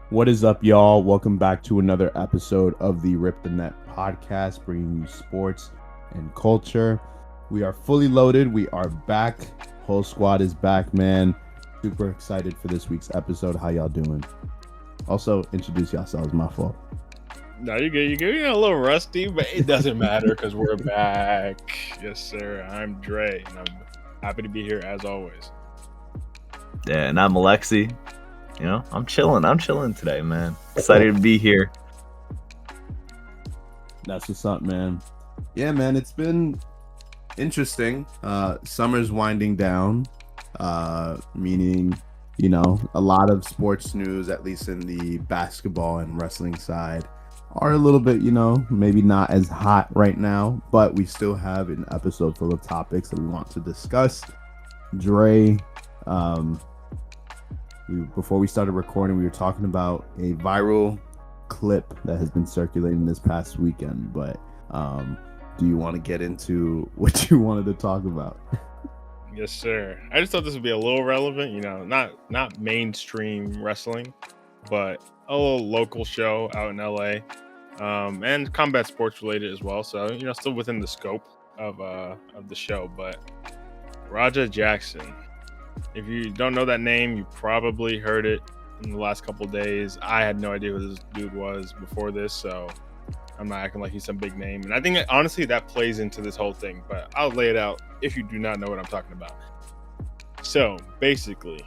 What is up, y'all? Welcome back to another episode of the Rip the Net podcast, bringing you sports and culture. We are fully loaded. We are back. Whole squad is back, man. Super excited for this week's episode. How y'all doing? Also, introduce yourselves. My fault. No, you're good. You're good. You're a little rusty, but it doesn't matter because we're back. Yes, sir. I'm Dre, and I'm happy to be here as always. Yeah, and I'm Alexi. You know, I'm chilling today, man. Excited to be here. That's what's up, man. Yeah, man, it's been interesting. Summer's winding down, meaning, you know, a lot of sports news, at least in the basketball and wrestling side, are a little bit, you know, maybe not as hot right now, but we still have an episode full of topics that we want to discuss. Dre, before we started recording, we were talking about a viral clip that has been circulating this past weekend, but do you want to get into what you wanted to talk about? Yes, sir. I just thought this would be a little relevant, you know, not mainstream wrestling, but a little local show out in LA, and combat sports related as well. So, you know, still within the scope of the show. But Raja Jackson, if you don't know that name, you probably heard it in the last couple of days. I had no idea who this dude was before this, so I'm not acting like he's some big name. And I think that, honestly, that plays into this whole thing, but I'll lay it out if you do not know what I'm talking about. So basically,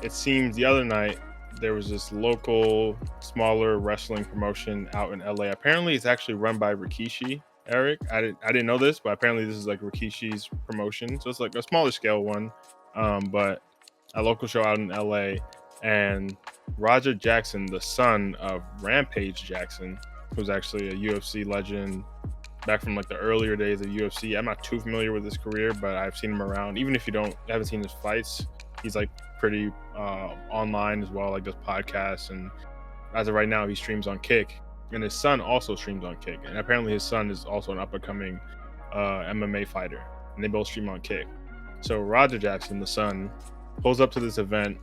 it seems the other night there was this local, smaller wrestling promotion out in LA. Apparently, it's actually run by Rikishi, Eric. I didn't know this, but apparently this is like Rikishi's promotion. So it's like a smaller scale one, but a local show out in LA. And Raja Jackson, the son of Rampage Jackson, who's actually a UFC legend back from like the earlier days of UFC. I'm not too familiar with his career, but I've seen him around. Even if you haven't seen his fights, he's like pretty online as well, like does podcasts. And as of right now, he streams on Kick, and his son also streams on Kick. And apparently his son is also an up and coming MMA fighter, and they both stream on Kick. So Raja Jackson, the son, pulls up to this event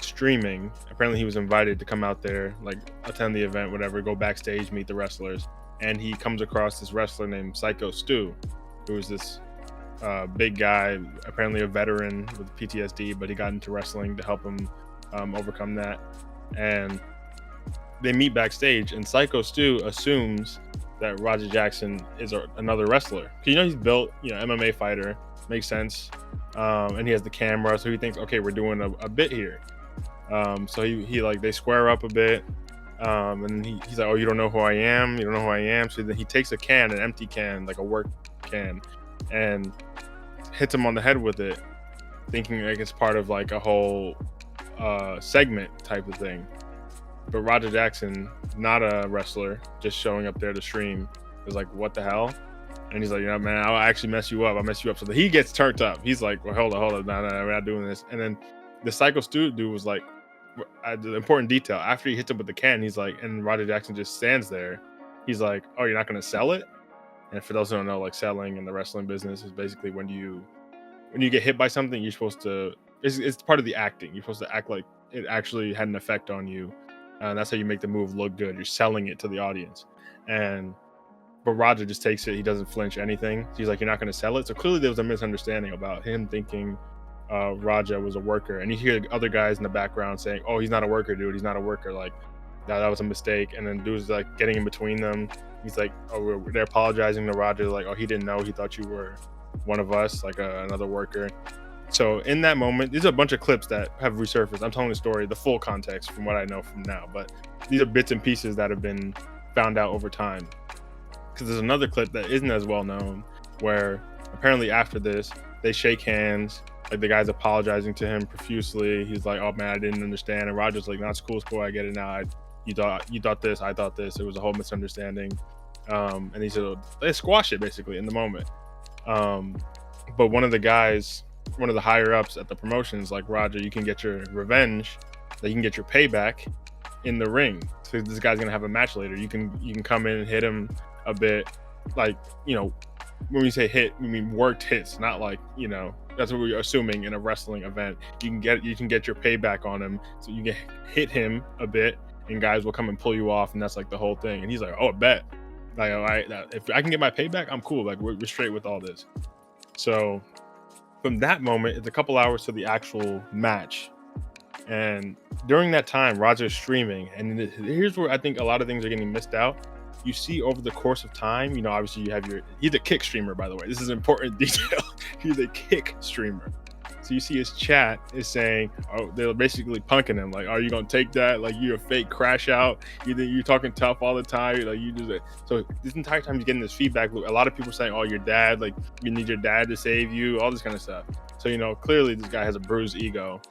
streaming. Apparently he was invited to come out there, like attend the event, whatever, go backstage, meet the wrestlers, and he comes across this wrestler named Syko, who was this big guy, apparently a veteran with PTSD, but he got into wrestling to help him overcome that. And they meet backstage, and Syko assumes that Raja Jackson is another wrestler. You know, he's built, you know, MMA fighter, makes sense, and he has the camera, so he thinks, okay, we're doing a bit here. So he like, they square up a bit, and he's like, oh, you don't know who I am? You don't know who I am? So then he takes a can, an empty can, like a work can, and hits him on the head with it, thinking like it's part of like a whole segment type of thing. But Raja Jackson, not a wrestler, just showing up there to stream, is like, what the hell? And he's like, you know, man, I'll actually mess you up. I'll mess you up. So he gets turned up. He's like, well, hold on. No, we're not doing this. And then the Syko dude was like, the important detail, after he hits him with the can, he's like, and Raja Jackson just stands there. He's like, oh, you're not going to sell it? And for those who don't know, like, selling in the wrestling business is basically when you get hit by something, you're supposed to, it's part of the acting. You're supposed to act like it actually had an effect on you. And that's how you make the move look good. You're selling it to the audience. But Raja just takes it. He doesn't flinch anything. He's like, you're not going to sell it? So clearly there was a misunderstanding about him thinking Raja was a worker. And you hear other guys in the background saying, oh, he's not a worker, dude. He's not a worker. Like, that was a mistake. And then dude's like getting in between them. He's like, oh, they're apologizing to Raja. Like, oh, he didn't know. He thought you were one of us, like another worker. So in that moment, these are a bunch of clips that have resurfaced. I'm telling the story, the full context from what I know from now. But these are bits and pieces that have been found out over time. Because there's another clip that isn't as well known, where apparently after this, they shake hands. Like, the guy's apologizing to him profusely. He's like, oh man, I didn't understand. And Roger's like, no, it's cool, I get it now. You thought this, I thought this. It was a whole misunderstanding. And he said, they squash it basically in the moment. But one of the guys, one of the higher ups at the promotions, like, Roger, you can get your revenge, that you can get your payback in the ring. So this guy's gonna have a match later. You can come in and hit him a bit, like, you know, when we say hit, we mean worked hits, not like, you know, That's what we're assuming in a wrestling event. You can get your payback on him, so you can hit him a bit, and guys will come and pull you off, and that's like the whole thing. And he's like, "Oh, bet, like, all right, if I can get my payback, I'm cool. Like, we're straight with all this." So from that moment, it's a couple hours to the actual match, and during that time, Roger's streaming, and here's where I think a lot of things are getting missed out. You see over the course of time, you know, obviously you have he's a kick streamer, by the way. This is an important detail. He's a kick streamer. So you see his chat is saying, oh, they're basically punking him. Like, are you going to take that? Like, you're a fake crash out. You're talking tough all the time. Like, you do that. So this entire time he's getting this feedback loop. A lot of people saying, oh, your dad, like, you need your dad to save you, all this kind of stuff. So, you know, clearly this guy has a bruised ego.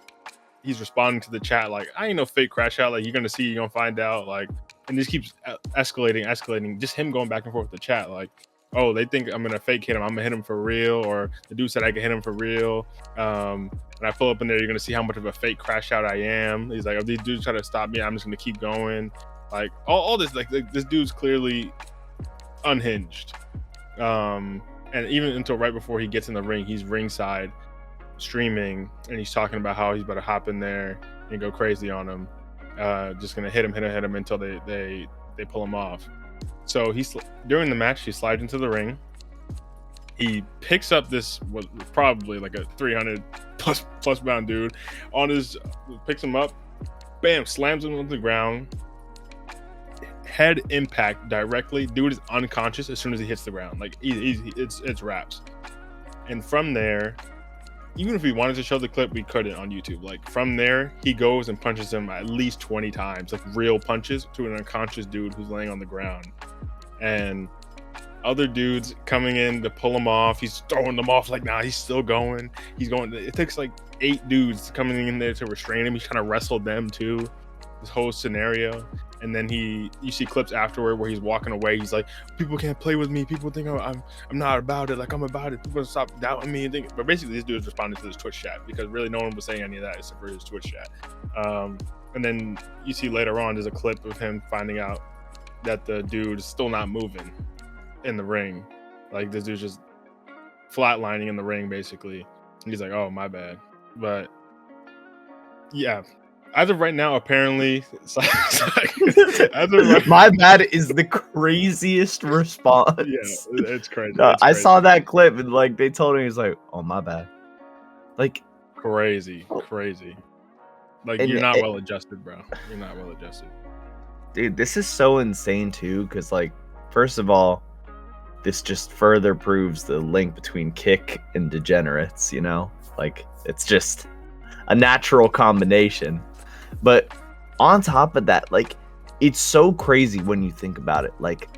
He's responding to the chat like, I ain't no fake crash out. Like, you're going to see, you're going to find out. Like, and this keeps escalating. Just him going back and forth with the chat. Like, oh, they think I'm going to fake hit him. I'm going to hit him for real. Or the dude said I can hit him for real. And I pull up in there, you're going to see how much of a fake crash out I am. He's like, if these dudes try to stop me, I'm just going to keep going. Like, all this, like this dude's clearly unhinged. And even until right before he gets in the ring, he's ringside streaming, and he's talking about how he's about to hop in there and go crazy on him. Just gonna hit him until they pull him off. So during the match, he slides into the ring. He picks up this was probably like a 300 plus pound dude picks him up, bam, slams him on the ground. Head impact directly. Dude is unconscious as soon as he hits the ground. Like it's wraps. And from there, even if we wanted to show the clip, we couldn't on YouTube. Like, from there, he goes and punches him at least 20 times, like real punches to an unconscious dude who's laying on the ground. And other dudes coming in to pull him off. He's throwing them off like, nah, he's still going. He's going. It takes like 8 dudes coming in there to restrain him. He's trying to wrestle them too. This whole scenario. And then you see clips afterward where he's walking away. He's like, people can't play with me. People think I'm not about it. Like, I'm about it. People stop doubting me. But basically, this dude is responding to this Twitch chat because really no one was saying any of that except for his Twitch chat. And then you see later on, there's a clip of him finding out that the dude is still not moving in the ring. Like, this dude's just flatlining in the ring, basically. And he's like, oh, my bad. But yeah. As of right now, apparently, my bad is the craziest response. Yeah, it's crazy. No, it's crazy. I saw that clip and like they told him, he's like, "Oh, my bad." Like, crazy. Like, you're not well adjusted, bro. You're not well adjusted, dude. This is so insane too, because like, first of all, this just further proves the link between kick and degenerates. You know, like it's just a natural combination. But on top of that, like, it's so crazy when you think about it. Like,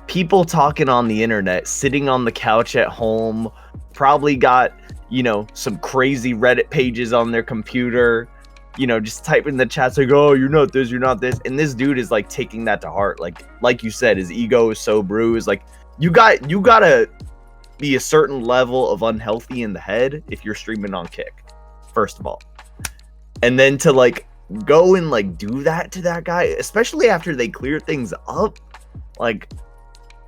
people talking on the internet, sitting on the couch at home, probably got, you know, some crazy Reddit pages on their computer, you know, just typing in the chats like, oh, you're not this, you're not this. And this dude is like taking that to heart. Like you said, his ego is so bruised. Like, you gotta be a certain level of unhealthy in the head if you're streaming on Kick, first of all. And then to like go and like do that to that guy, especially after they clear things up, like,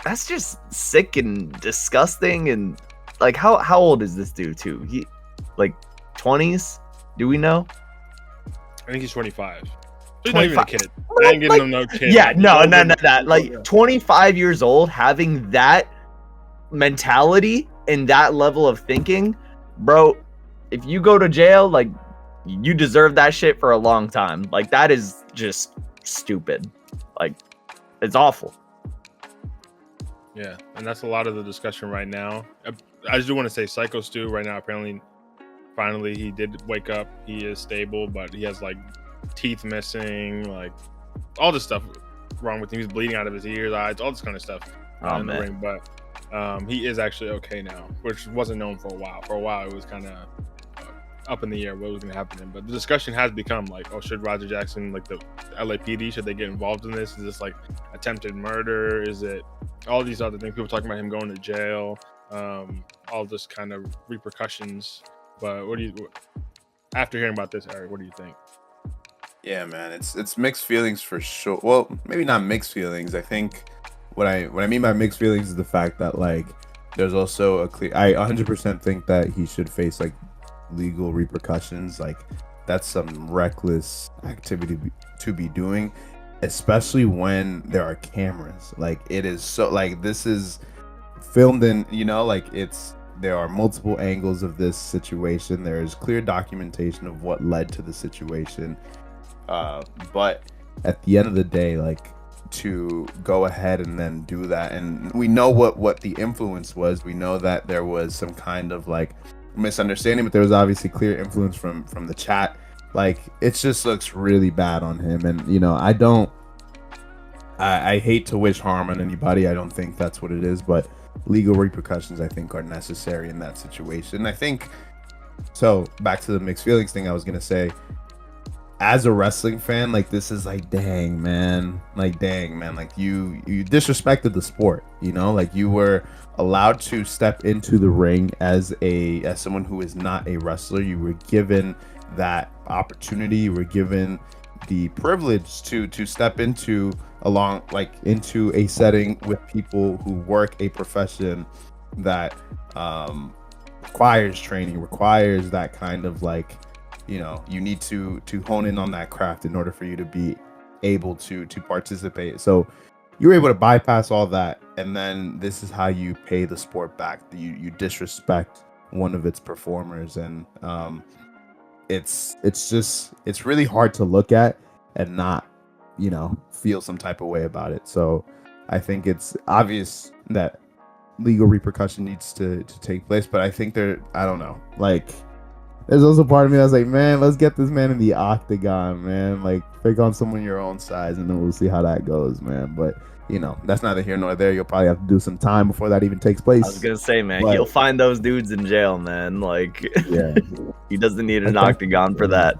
that's just sick and disgusting. And like, how old is this dude too? He like 20s? Do we know? I think he's 25. He's not even a kid. Well, I ain't giving him no kid. Yeah, no. Like, 25 years old, having that mentality and that level of thinking, bro, if you go to jail, like, you deserve that shit for a long time. Like, that is just stupid. Like, it's awful. Yeah, and that's a lot of the discussion right now. I just do want to say Syko Stu right now, apparently, finally, he did wake up. He is stable, but he has, like, teeth missing, like, all this stuff wrong with him. He's bleeding out of his ears, eyes, all this kind of stuff in the ring. But he is actually okay now, which wasn't known for a while. For a while, it was kind of up in the air what was going to happen to him. But the discussion has become like, oh, should Roger Jackson, like the LAPD, should they get involved in this? Is this like attempted murder? Is it all these other things? People talking about him going to jail, all this kind of repercussions. But after hearing about this, Eric, what do you think? Yeah, man, it's mixed feelings for sure. Well, maybe not mixed feelings. I think what I mean by mixed feelings is the fact that, like, there's also a clear. I 100% think that he should face like legal repercussions. Like that's some reckless activity to be doing, especially when there are cameras. Like it is so like this is filmed in, like there are multiple angles of this situation. There is clear documentation of what led to the situation. But at the end of the day, like to go ahead and then do that, and we know what the influence was. We know that there was some kind of like misunderstanding, but there was obviously clear influence from the chat. Like it just looks really bad on him, and I hate to wish harm on anybody. I don't think that's what it is, but legal repercussions I think are necessary in that situation. I think so. Back to the mixed feelings thing, I was gonna say, as a wrestling fan, like this is like dang man, like you disrespected the sport. Like you were allowed to step into the ring as someone who is not a wrestler. You were given that opportunity. You were given the privilege to step into a setting with people who work a profession that requires training, requires that kind of like, you need to hone in on that craft in order for you to be able to participate. So you were able to bypass all that, and then this is how you pay the sport back. You disrespect one of its performers, and it's really hard to look at and not feel some type of way about it. So I think it's obvious that legal repercussion needs to take place, but I think I don't know, like there's also part of me that's like, man, let's get this man in the octagon, man. Like pick on someone your own size, and then we'll see how that goes, man. But that's neither here nor there. You'll probably have to do some time before that even takes place. I was gonna say, man, but you'll find those dudes in jail, man. Like, yeah, he doesn't need an octagon for that.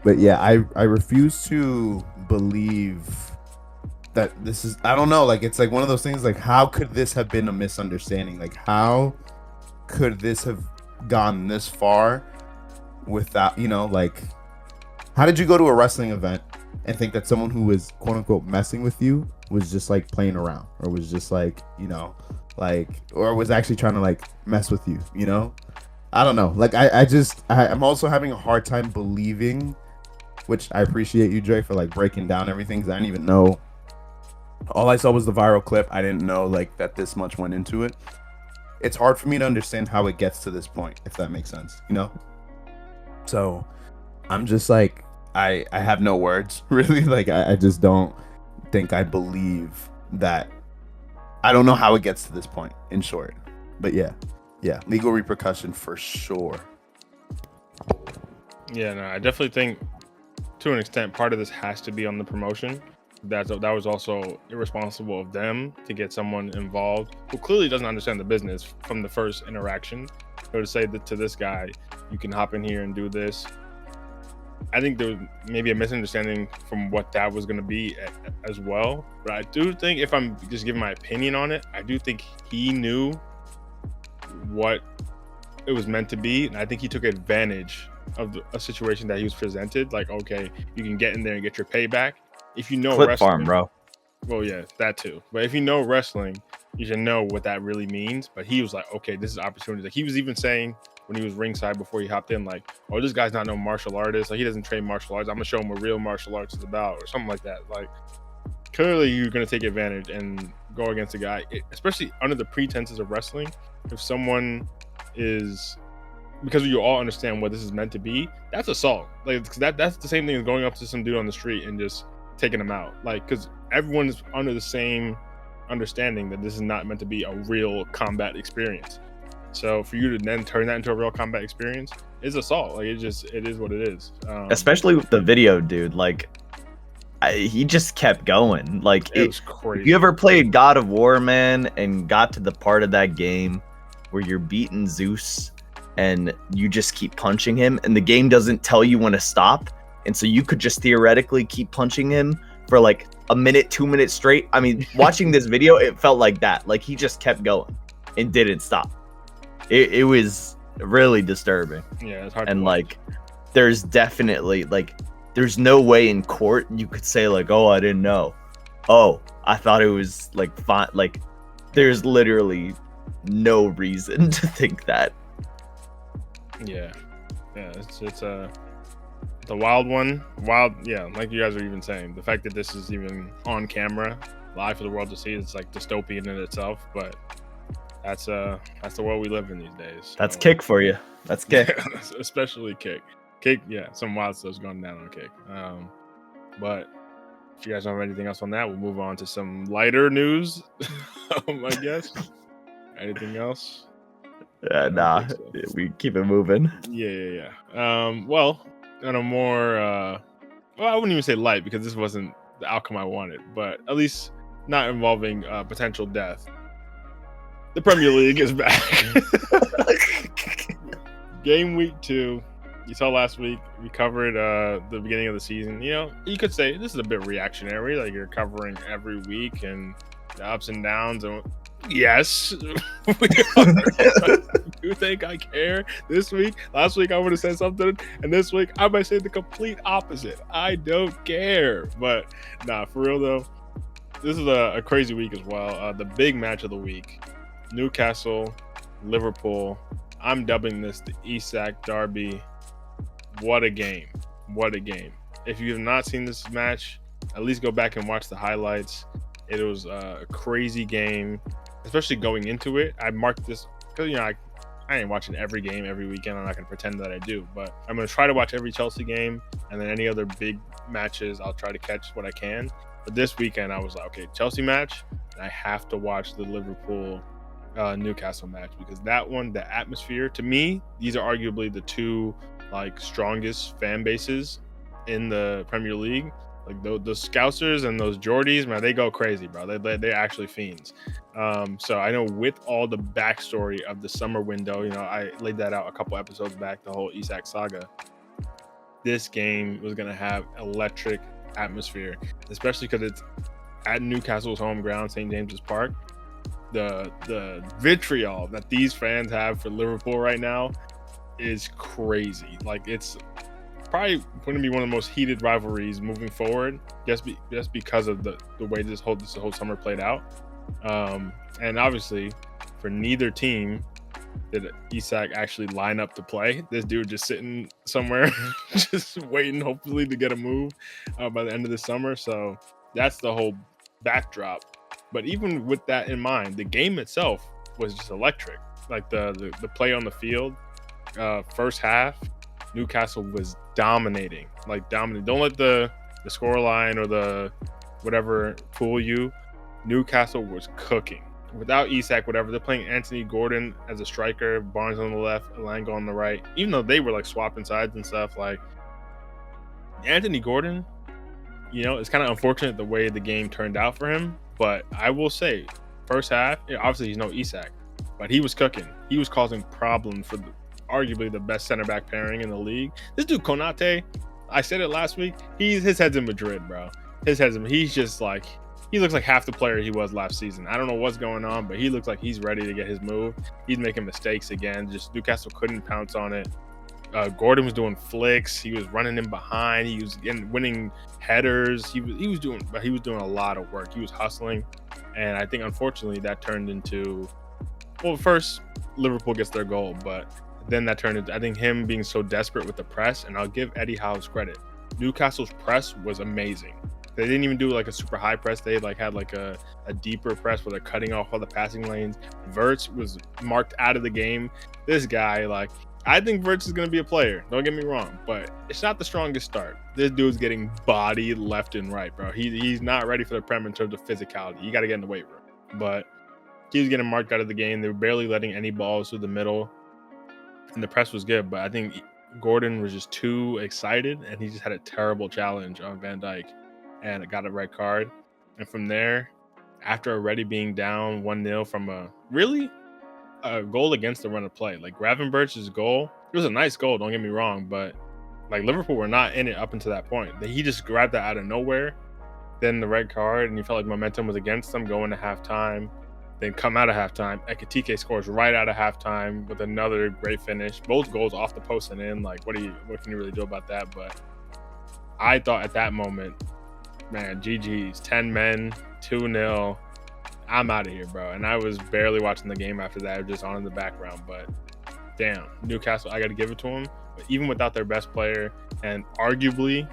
But yeah, I refuse to believe that this is, I don't know, like it's like one of those things, like how could this have been a misunderstanding? Like how could this have gone this far without, like how did you go to a wrestling event and think that someone who was quote unquote messing with you was just like playing around, or was just like, or was actually trying to like mess with you, I don't know. Like I'm also having a hard time believing, which I appreciate you, Dre, for like breaking down everything, because I didn't even know. All I saw was the viral clip. I didn't know like that this much went into it. It's hard for me to understand how it gets to this point, if that makes sense, So I'm just like, I have no words, really. Like I just don't think I believe that. I don't know how it gets to this point, in short. But yeah, legal repercussion for sure. Yeah, no, I definitely think to an extent part of this has to be on the promotion. That was also irresponsible of them to get someone involved who clearly doesn't understand the business from the first interaction. So to say that to this guy, you can hop in here and do this. I think there was maybe a misunderstanding from what that was going to be as well. But I do think, if I'm just giving my opinion on it, I do think he knew what it was meant to be. And I think he took advantage of a situation that he was presented. Like, okay, you can get in there and get your payback. If you know Clip wrestling, farm, bro. Well, yeah, that too. But if you know wrestling, you should know what that really means. But he was like, okay, this is opportunity. Like he was even saying when he was ringside before he hopped in, like, oh, this guy's not no martial artist. Like he doesn't train martial arts. I'm gonna show him what real martial arts is about, or something like that. Like clearly you're gonna take advantage and go against a guy, especially under the pretenses of wrestling. If someone is, because you all understand what this is meant to be, that's assault. Like that's the same thing as going up to some dude on the street and just taking him out. Like, because everyone's under the same understanding that this is not meant to be a real combat experience. So for you to then turn that into a real combat experience is assault. Like it is what it is. Especially with the video, dude. Like he just kept going. Like it was crazy. If you ever played God of War, man, and got to the part of that game where you're beating Zeus and you just keep punching him and the game doesn't tell you when to stop, and so you could just theoretically keep punching him for like a minute, 2 minutes straight. I mean, watching this video, it felt like that. Like he just kept going and didn't stop. It was really disturbing. Yeah, it's hard. And like, there's definitely like, there's no way in court you could say like, oh, I didn't know. Oh, I thought it was like fine. Like, there's literally no reason to think that. Yeah, it's a wild one. Like you guys are even saying, the fact that this is even on camera, live for the world to see, it's like dystopian in itself. But that's the world we live in these days. So. That's Kick for you. That's Kick. Yeah, especially Kick. Kick, yeah, some wild stuff's going down on Kick. But if you guys don't have anything else on that, we'll move on to some lighter news. I guess. Anything else? Nah, so. We keep it moving. Yeah. Well, on a more, I wouldn't even say light because this wasn't the outcome I wanted, but at least not involving potential death. The Premier League is back. Game week 2. You saw last week, we covered the beginning of the season. You know, you could say this is a bit reactionary, like you're covering every week and the ups and downs. And yes, you think I care this week? Last week I would have said something, and this week I might say the complete opposite. I don't care. But nah, for real though, this is a crazy week as well. The big match of the week, Newcastle, Liverpool. I'm dubbing this the Isak Derby. What a game. What a game. If you have not seen this match, at least go back and watch the highlights. It was a crazy game, especially going into it. I marked this because, I ain't watching every game every weekend. I'm not going to pretend that I do, but I'm going to try to watch every Chelsea game, and then any other big matches, I'll try to catch what I can. But this weekend, I was like, okay, Chelsea match, and I have to watch the Liverpool Newcastle match because that one, the atmosphere, to me, these are arguably the two strongest fan bases in the Premier League. Like those Scousers and those Geordies, man, they go crazy, bro. They're actually fiends. So I know with all the backstory of the summer window, I laid that out a couple episodes back, the whole Isak saga. This game was gonna have electric atmosphere, especially because it's at Newcastle's home ground, St. James's Park. The vitriol that these fans have for Liverpool right now is crazy. Like, it's probably going to be one of the most heated rivalries moving forward, just because of the way this whole summer played out. And obviously, for neither team did Isak actually line up to play. This dude just sitting somewhere, just waiting, hopefully, to get a move by the end of the summer. So that's the whole backdrop. But even with that in mind, the game itself was just electric. Like the play on the field, first half, Newcastle was dominating. Don't let the scoreline or the whatever fool you. Newcastle was cooking. Without Isak, whatever, they're playing Anthony Gordon as a striker, Barnes on the left, Elanga on the right. Even though they were swapping sides and stuff, Anthony Gordon, it's kind of unfortunate the way the game turned out for him. But I will say, first half, obviously he's no Isak, but he was cooking. He was causing problems for arguably the best center back pairing in the league. This dude Konate, I said it last week. His head's in Madrid, bro. He's just he looks like half the player he was last season. I don't know what's going on, but he looks like he's ready to get his move. He's making mistakes again. Just Newcastle couldn't pounce on it. Gordon was doing flicks. He was running in behind. He was winning headers. He was doing a lot of work. He was hustling, and I think unfortunately that turned into, first Liverpool gets their goal, but then that turned into, I think, him being so desperate with the press. And I'll give Eddie Howe's credit. Newcastle's press was amazing. They didn't even do a super high press. They had a deeper press where they're cutting off all the passing lanes. Wirtz was marked out of the game. This guy, I think Wirtz is going to be a player. Don't get me wrong, but it's not the strongest start. This dude's getting bodied left and right, bro. He's not ready for the Prem in terms of physicality. You got to get in the weight room. But he was getting marked out of the game. They were barely letting any balls through the middle, and the press was good. But I think Gordon was just too excited, and he just had a terrible challenge on Van Dijk, and it got a red card. And from there, after already being down 1-0 from a goal against the run of play, Gravenberch's goal, it was a nice goal, don't get me wrong, but Liverpool were not in it up until that point. He just grabbed that out of nowhere, then the red card, and you felt like momentum was against them going to halftime. Then come out of halftime, Ekitike scores right out of halftime with another great finish. Both goals off the post and in. What can you really do about that? But I thought at that moment, man, GG's, 10 men, 2-0. I'm out of here, bro. And I was barely watching the game after that, just on in the background. But damn, Newcastle, I got to give it to them. But even without their best player, and arguably,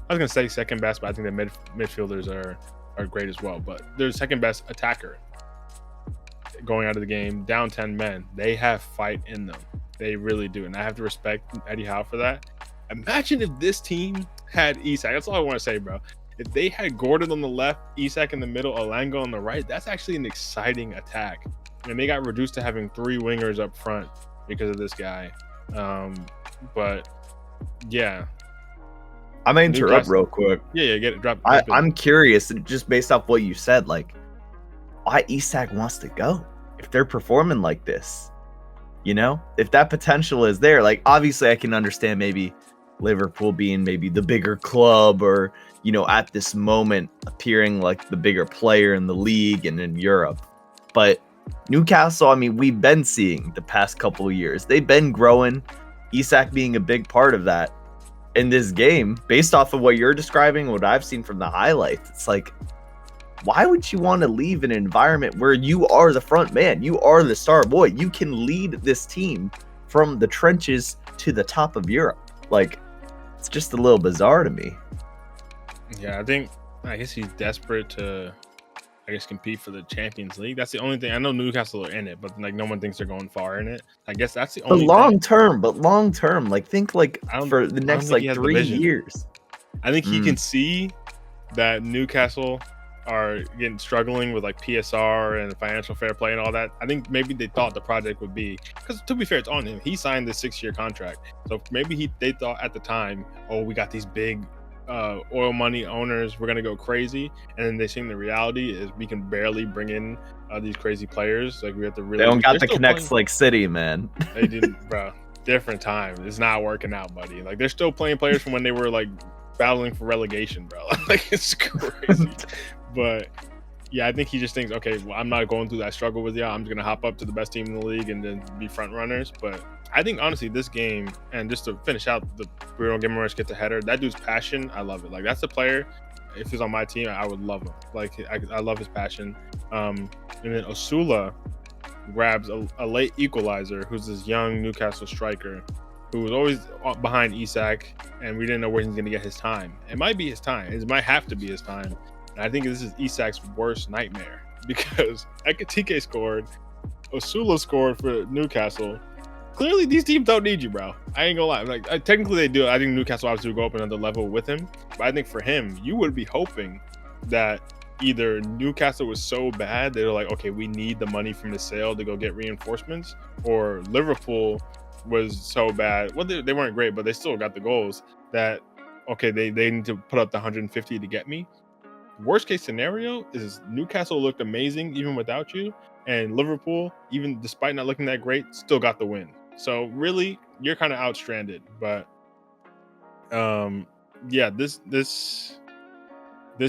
I was gonna say second best, but I think the midfielders are great as well. But their second best attacker going out of the game, down 10 men, they have fight in them. They really do, and I have to respect Eddie Howe for that. Imagine if this team had Isak. That's all I want to say, bro. If they had Gordon on the left, Isak in the middle, Alanga on the right, that's actually an exciting attack. And they got reduced to having 3 wingers up front because of this guy. But yeah, I'm gonna interrupt real quick. Yeah, get it. Drop. I'm curious, just based off what you said, like why Isak wants to go if they're performing like this. You know, if that potential is there, like obviously I can understand maybe Liverpool being maybe the bigger club, or you know, at this moment appearing like the bigger player in the league and in Europe. But Newcastle, I mean, we've been seeing the past couple of years, they've been growing. Isak being a big part of that. In this game, based off of what you're describing, what I've seen from the highlights, it's like, why would you want to leave an environment where you are the front man? You are the star boy. You can lead this team from the trenches to the top of Europe. Like, it's just a little bizarre to me. Yeah, I guess he's desperate to, compete for the Champions League. That's the only thing. I know Newcastle are in it, but like no one thinks they're going far in it. I guess that's the only. Long term, like think like for the next like 3 years. I think he can see that Newcastle are struggling with like PSR and financial fair play and all that. I think maybe they thought the project would be, because to be fair, it's on him. He signed this 6-year contract, so maybe they thought at the time, oh, we got these big oil money owners, we're gonna go crazy, and then they seen the reality is we can barely bring in these crazy players. Like we have to really. They don't got the connects like City, man. They didn't, bro. Different time. It's not working out, buddy. Like they're still playing players from when they were like battling for relegation, bro. Like it's crazy. But yeah, I think he just thinks, okay, well, I'm not going through that struggle with y'all. I'm just gonna hop up to the best team in the league and then be front runners. But I think honestly, this game, and just to finish out the Bruno Guimaraes gets a header. That dude's passion, I love it. Like that's the player. If he's on my team, I would love him. Like I love his passion. And then Osula grabs a late equalizer, who's this young Newcastle striker who was always behind Isak, and we didn't know where he's gonna get his time. It might be his time. It might have to be his time. And I think this is Isak's worst nightmare, because Ekitike scored, Osula scored for Newcastle. Clearly, these teams don't need you, bro. I ain't gonna lie. Like technically, they do. I think Newcastle obviously will go up another level with him, but I think for him, you would be hoping that either Newcastle was so bad they're like, okay, we need the money from the sale to go get reinforcements, or Liverpool was so bad. Well, they weren't great, but they still got the goals. That okay, they need to put up the 150 to get me. Worst case scenario is Newcastle looked amazing even without you, and Liverpool, even despite not looking that great, still got the win. So really, you're kind of out stranded. But yeah, this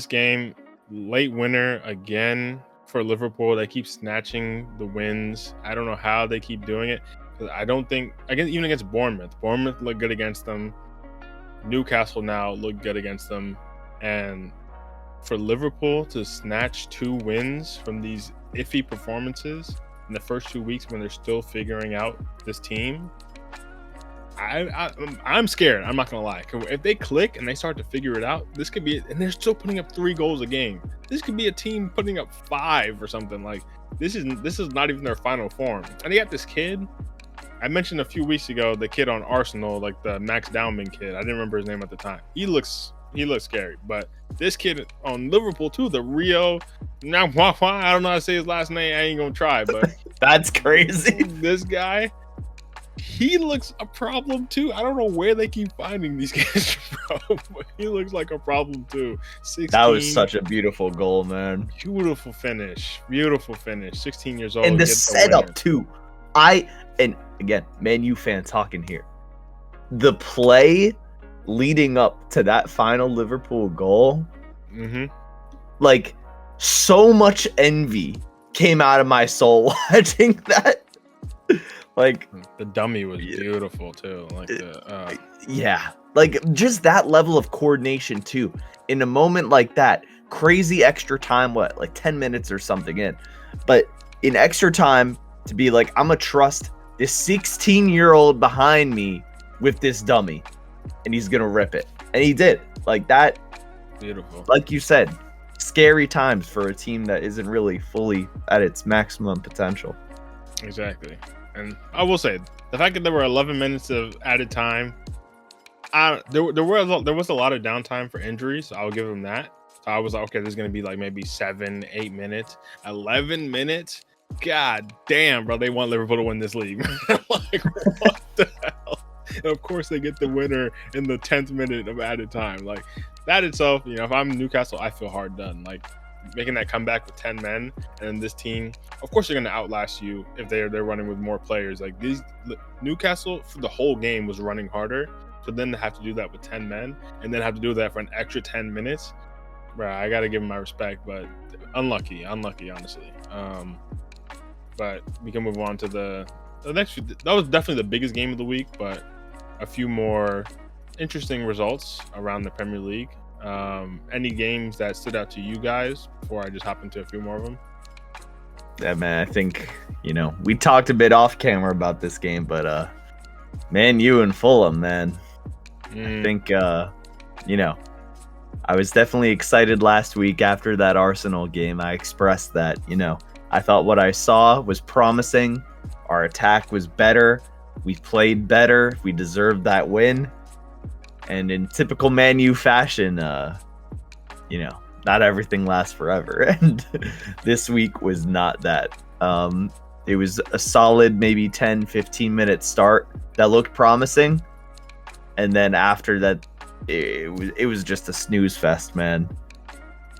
game, late winner again for Liverpool. They keep snatching the wins. I don't know how they keep doing it. I don't think, again, even against Bournemouth looked good against them. Newcastle now look good against them, and for Liverpool to snatch 2 wins from these iffy performances in the first 2 weeks when they're still figuring out this team, I'm scared. I'm not gonna lie. If they click and they start to figure it out, this could be, and they're still putting up 3 goals a game. This could be a team putting up 5 or something. Like this is not even their final form. And they got this kid. I mentioned a few weeks ago the kid on Arsenal, like the Max Dowman kid. I didn't remember his name at the time. He looks scary, but this kid on Liverpool too, the Rio, I don't know how to say his last name. I ain't gonna try, but that's crazy. This guy, he looks a problem too. I don't know where they keep finding these guys from, but he looks like a problem too. 16, that was such a beautiful goal, man. Beautiful finish. 16 years old, and the setup too. And again, Man U fan talking here. The play leading up to that final Liverpool goal, like so much envy came out of my soul watching that. Like the dummy was beautiful too. Like yeah, like just that level of coordination too. In a moment like that, crazy extra time, what, like 10 minutes or something in. But in extra time to be like, I'm going to trust this 16-year-old behind me with this dummy, and he's going to rip it. And he did. Like that. Beautiful. Like you said, scary times for a team that isn't really fully at its maximum potential. Exactly. And I will say, the fact that there were 11 minutes of added time, there was a lot of downtime for injuries. So I'll give them that. So I was like, okay, there's going to be like maybe 7-8 minutes. 11 minutes? God damn, bro. They want Liverpool to win this league. Like, what the hell? And of course, they get the winner in the 10th minute of added time. Like, that itself, you know, if I'm Newcastle, I feel hard done. Like, making that comeback with 10 men, and this team, of course, they're going to outlast you if they're running with more players. Like, Newcastle, for the whole game, was running harder. So then to have to do that with 10 men, and then have to do that for an extra 10 minutes, bro, I got to give them my respect, but unlucky, honestly. But we can move on to the next few. That was definitely the biggest game of the week, but a few more interesting results around the Premier League. Any games that stood out to you guys before I just hop into a few more of them? Yeah, man, I think, you know, we talked a bit off camera about this game, but Man U and Fulham, man. I think, you know, I was definitely excited last week after that Arsenal game. I expressed that, you know, I thought what I saw was promising. Our attack was better. We played better. We deserved that win. And in typical Man U fashion, you know, not everything lasts forever. And this week was not that. It was a solid maybe 10, 15 minute start that looked promising. And then after that, it was just a snooze fest, man.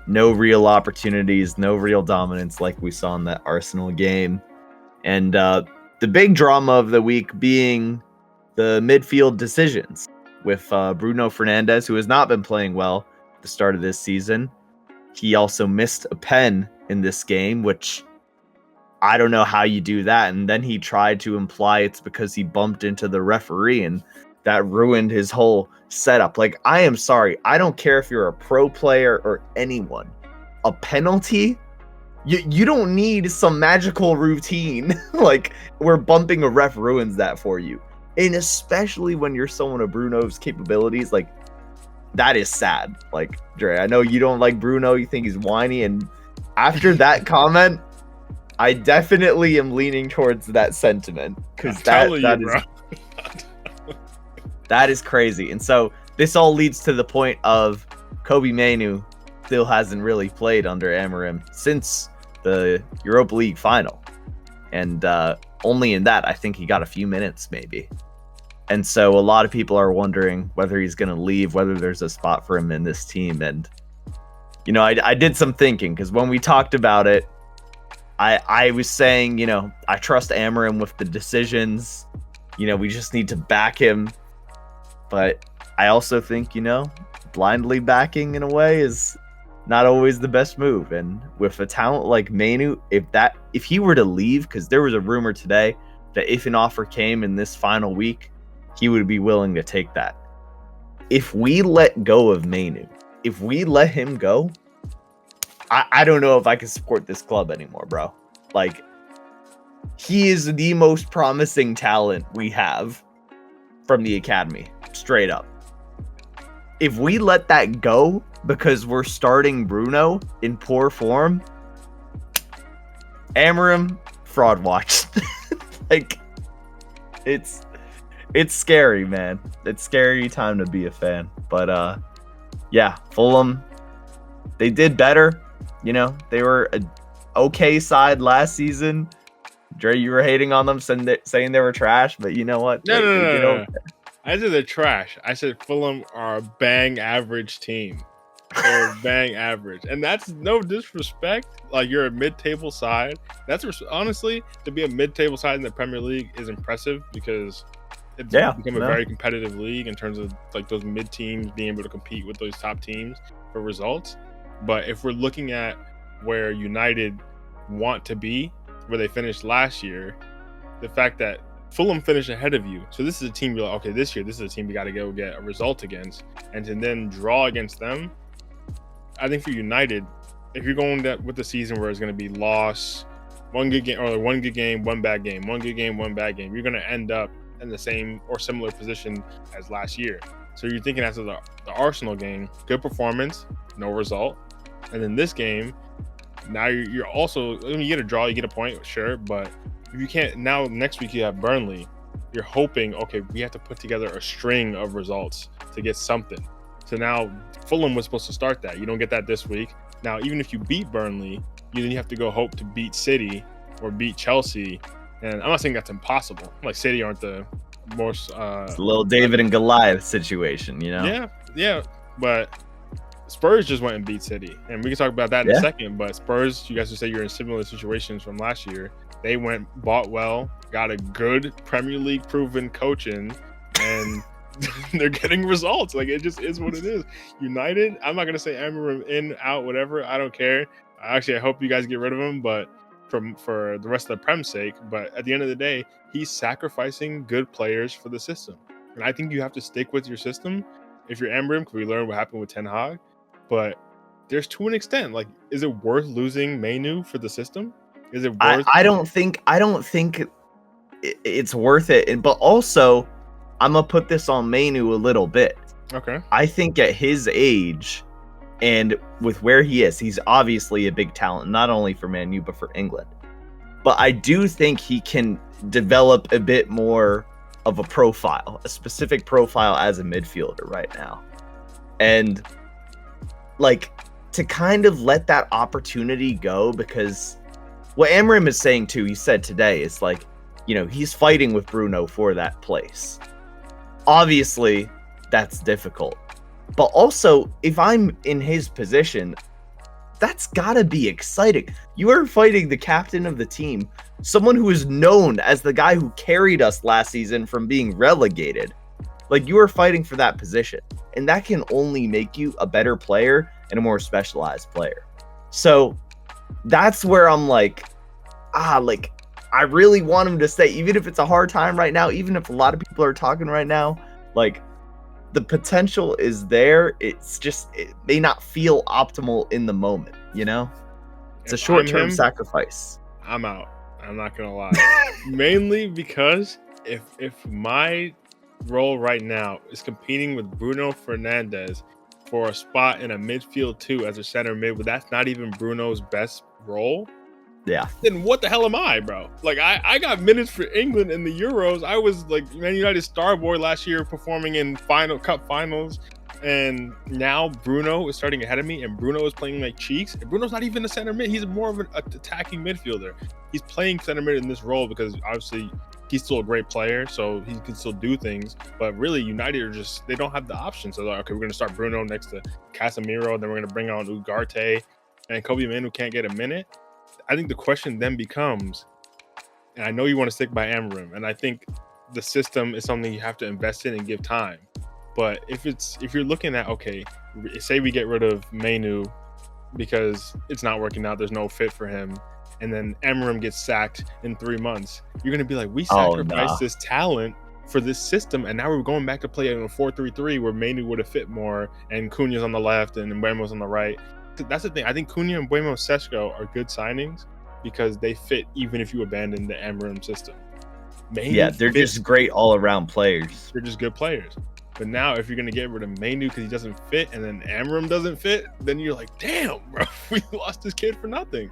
No real opportunities, no real dominance like we saw in that Arsenal game. And the big drama of the week being the midfield decisions with Bruno Fernandes, who has not been playing well at the start of this season. He also missed a pen in this game, which I don't know how you do that. And then he tried to imply it's because he bumped into the referee, and that ruined his whole setup. Like, I am sorry. I don't care if you're a pro player or anyone. A penalty? You don't need some magical routine. Like, where bumping a ref ruins that for you. And especially when you're someone of Bruno's capabilities, like, that is sad. Like, Dre, I know you don't like Bruno. You think he's whiny. And after that comment, I definitely am leaning towards that sentiment. Because that is crazy. And so this all leads to the point of Kobe Mainoo still hasn't really played under Amorim since the Europa League final. And only in that, I think he got a few minutes maybe. And so a lot of people are wondering whether he's going to leave, whether there's a spot for him in this team. And, you know, I did some thinking, because when we talked about it, I was saying, you know, I trust Amorim with the decisions. You know, we just need to back him. But I also think, you know, blindly backing in a way is not always the best move. And with a talent like Mainoo, if he were to leave, because there was a rumor today that if an offer came in this final week, he would be willing to take that. If we let go of Mainoo, if we let him go, I don't know if I can support this club anymore, bro. Like, he is the most promising talent we have from the academy, straight up. If we let that go because we're starting Bruno in poor form, Amorim, fraud watch. Like, it's scary, man. It's scary time to be a fan. But yeah, Fulham, they did better. You know, they were an okay side last season. Dre, you were hating on them, saying they were trash, but you know what? No. I said they're trash. I said Fulham are a bang average team. They're bang average. And that's no disrespect. Like, you're a mid-table side. That's honestly, to be a mid-table side in the Premier League is impressive, because it's become a very competitive league in terms of like those mid teams being able to compete with those top teams for results. But if we're looking at where United want to be, where they finished last year, the fact that Fulham finished ahead of you, so this is a team you're like, okay, this year this is a team we got to go get a result against, and to then draw against them, I think for United, if you're going with the season where it's going to be loss, one good game, or one good game, one bad game, one good game, one bad game, you're going to end up in the same or similar position as last year. So you're thinking after the Arsenal game, good performance, no result. And then this game, now you're also, I mean, you get a draw, you get a point, sure. But if you can't, now next week you have Burnley. You're hoping, okay, we have to put together a string of results to get something. So now Fulham was supposed to start that. You don't get that this week. Now, even if you beat Burnley, then you have to go hope to beat City or beat Chelsea. And I'm not saying that's impossible. Like, City aren't the most... it's a little David and Goliath situation, you know? Yeah. But Spurs just went and beat City. And we can talk about that in a second. But Spurs, you guys would say you're in similar situations from last year. They bought well, got a good Premier League proven coach in, and they're getting results. Like, it just is what it is. United, I'm not going to say Amarim in, out, whatever. I don't care. I hope you guys get rid of him, but for the rest of the Prem's sake. But at the end of the day, he's sacrificing good players for the system. And I think you have to stick with your system. If you're Amarim, because we learned what happened with Ten Hag. But there's to an extent, like, is it worth losing Mainu for the system? Is it worth? I don't think it's worth it. But also, I'm gonna put this on Mainu a little bit. Okay. I think at his age and with where he is, he's obviously a big talent, not only for Man U but for England. But I do think he can develop a bit more of a specific profile as a midfielder right now, and like to kind of let that opportunity go, because what Amarim is saying too, he said today, is like, you know, he's fighting with Bruno for that place. Obviously, that's difficult. But also, if I'm in his position, that's gotta be exciting. You are fighting the captain of the team, someone who is known as the guy who carried us last season from being relegated. Like, you are fighting for that position. And that can only make you a better player and a more specialized player. So that's where I'm like, I really want him to stay, even if it's a hard time right now, even if a lot of people are talking right now, like, the potential is there. It's just, it may not feel optimal in the moment, you know? It's a short-term sacrifice. I'm out. I'm not gonna lie. Mainly because if my role right now is competing with Bruno Fernandes for a spot in a midfield too as a center mid, but that's not even Bruno's best role, then what the hell am I, bro? Like, I got minutes for England in the Euros. I was like Man United star boy last year, performing in cup finals, and now Bruno is starting ahead of me, and Bruno is playing like cheeks. And Bruno's not even a center mid. He's more of an attacking midfielder. He's playing center mid in this role because obviously he's still a great player, so he can still do things. But really, United are just, they don't have the option. So they're like, okay, we're going to start Bruno next to Casemiro, then we're going to bring on Ugarte, and Kobe Manu can't get a minute. I think the question then becomes, and I know you want to stick by Amarim, and I think the system is something you have to invest in and give time. But if you're looking at, okay, say we get rid of Mainu because it's not working out, there's no fit for him, and then Amarim gets sacked in 3 months, you're going to be like, we sacrificed this talent for this system, and now we're going back to play in a 4-3-3 where Mainu would have fit more, and Cunha's on the left and Mbuemo's on the right. That's the thing. I think Cunha and Mbuemo Sesko are good signings because they fit even if you abandon the Amarim system. They're just great all-around players. They're just good players. But now if you're going to get rid of Mainu because he doesn't fit and then Amarim doesn't fit, then you're like, damn, bro, we lost this kid for nothing.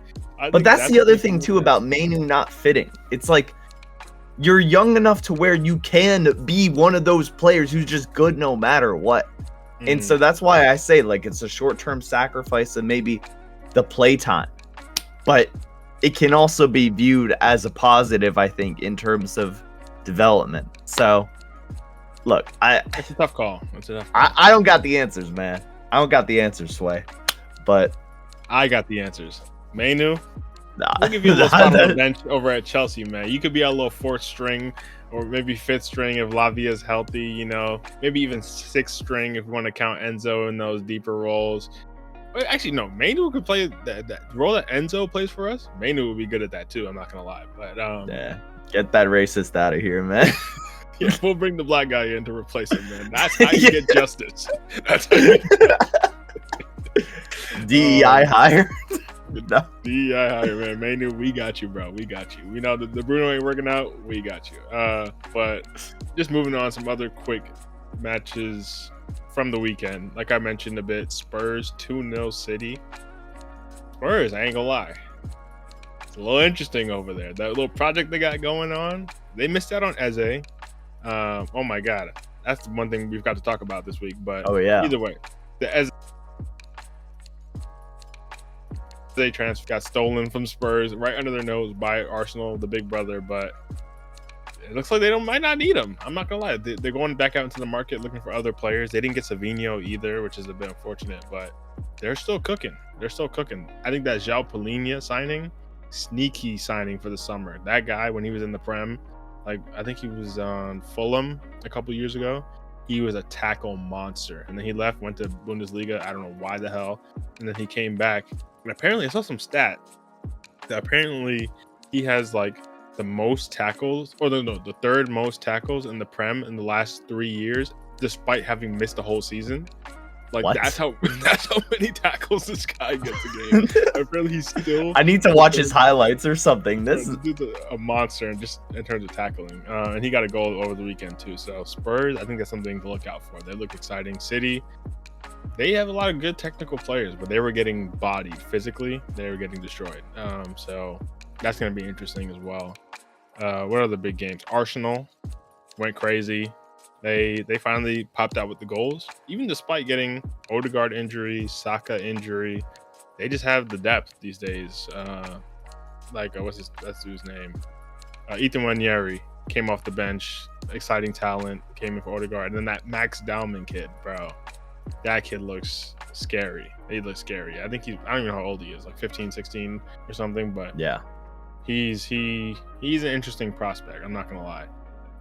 But that's the other thing too about Mainu not fitting. It's like, you're young enough to where you can be one of those players who's just good no matter what. And so that's why I say, like, it's a short-term sacrifice and maybe the play time. But it can also be viewed as a positive, I think, in terms of development. So, look, it's a tough call. I don't got the answers, man. I don't got the answers, Sway. But I got the answers. Mainu, we'll give you a little spot on the bench over at Chelsea, man. You could be a little fourth string or maybe fifth string if Lavia's healthy, you know. Maybe even sixth string if we want to count Enzo in those deeper roles. Actually, no, Mainu could play that role that Enzo plays for us. Mainu would be good at that too, I'm not going to lie. But get that racist out of here, man. Yeah, we'll bring the black guy in to replace him, man. That's how you get justice. That's how you DEI hire. No. DEI hire, man. Manu, we got you, bro. We got you. We know the Bruno ain't working out. We got you. But just moving on, some other quick matches from the weekend. Like I mentioned a bit, Spurs 2-0 City. Spurs, I ain't gonna lie. It's a little interesting over there. That little project they got going on. They missed out on Eze. Oh my God. That's the one thing we've got to talk about this week. But either way, the Eze transfer got stolen from Spurs right under their nose by Arsenal, the big brother. But it looks like they might not need him. I'm not gonna lie. They're going back out into the market looking for other players. They didn't get Savinho either, which is a bit unfortunate. But they're still cooking. They're still cooking. I think that João Palhinha signing, sneaky signing for the summer. That guy, when he was in the Prem, like I think he was on Fulham a couple years ago. He was a tackle monster, and then he left, went to Bundesliga. I don't know why the hell, and then he came back. And apparently, I saw some stat that apparently he has like the most tackles, or the third most tackles in the Prem in the last 3 years, despite having missed the whole season. Like what? that's how many tackles this guy gets a game. Apparently, he's still. I need to watch his highlights or something. This is a monster, and just in terms of tackling. And he got a goal over the weekend too. So Spurs, I think that's something to look out for. They look exciting. City, they have a lot of good technical players, but they were getting bodied physically. They were getting destroyed. So that's going to be interesting as well. What are the big games? Arsenal went crazy. They finally popped out with the goals, even despite getting Odegaard injury, Saka injury. They just have the depth these days. That's his name? Ethan Nwaneri came off the bench, exciting talent, came in for Odegaard, and then that Max Dowman kid, bro. That kid looks scary. He looks scary. I think I don't even know how old he is, like 15, 16 or something, but yeah. He's an interesting prospect, I'm not gonna lie.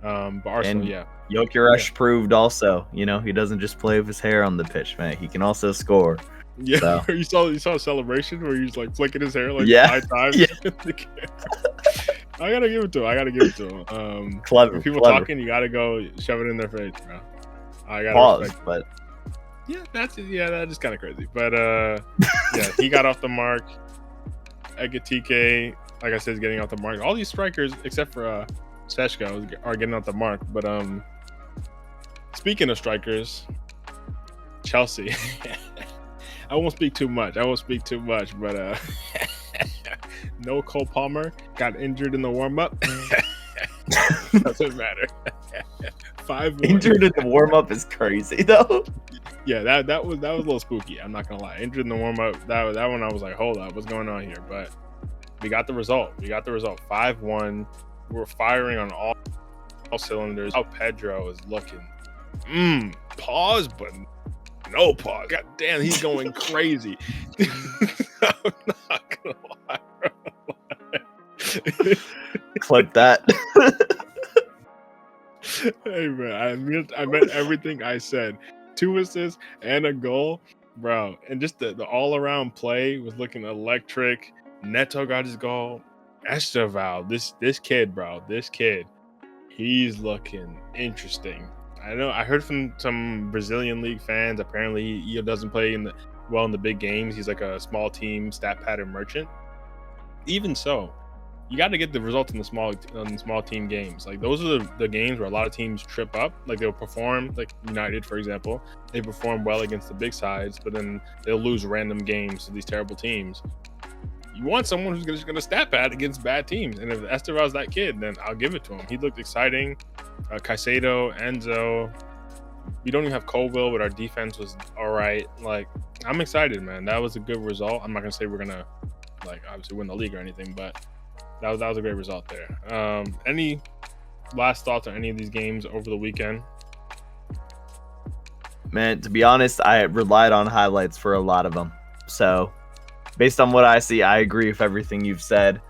But Arsenal, and yeah. Gyökeres proved also, he doesn't just play with his hair on the pitch, man. He can also score. Yeah, so. you saw a celebration where he's like flicking his hair like 5 times. Yeah. I gotta give it to him. Clever. When people clever. talking, you gotta go shove it in their face, bro. I gotta pause, but that is kind of crazy. But yeah, he got off the mark. Ekitike, like I said, is getting off the mark. All these strikers, except for Syko, are getting off the mark. But speaking of strikers, Chelsea. I won't speak too much. But no Cole Palmer got injured in the warm-up. Doesn't matter. 5-1. Injured in the warm-up is crazy, though. Yeah, that was a little spooky. I'm not gonna lie. Injured in the warm-up. That one I was like, hold up, what's going on here? But we got the result. 5-1. We're firing on all cylinders. How Pedro is looking. Pause, but no pause. God damn, he's going crazy. I'm not gonna lie. Clip that. Hey man, I meant everything I said. 2 assists and a goal, bro. And just the all-around play was looking electric. Neto got his goal. Esteval, this kid, bro. This kid, he's looking interesting. I know. I heard from some Brazilian league fans. Apparently, he doesn't play in the big games. He's like a small team stat pattern merchant. Even so, you got to get the results in the small team games. Like those are the games where a lot of teams trip up. Like they'll perform, like United, for example. They perform well against the big sides, but then they'll lose random games to these terrible teams. You want someone who's just going to stat pad against bad teams. And if Esteval's that kid, then I'll give it to him. He looked exciting. Caicedo, Enzo. We don't even have Colville, but our defense was all right. Like, I'm excited, man. That was a good result. I'm not going to say we're going to, obviously win the league or anything, but that was a great result there. Any last thoughts on any of these games over the weekend? Man, to be honest, I relied on highlights for a lot of them. So, based on what I see, I agree with everything you've said.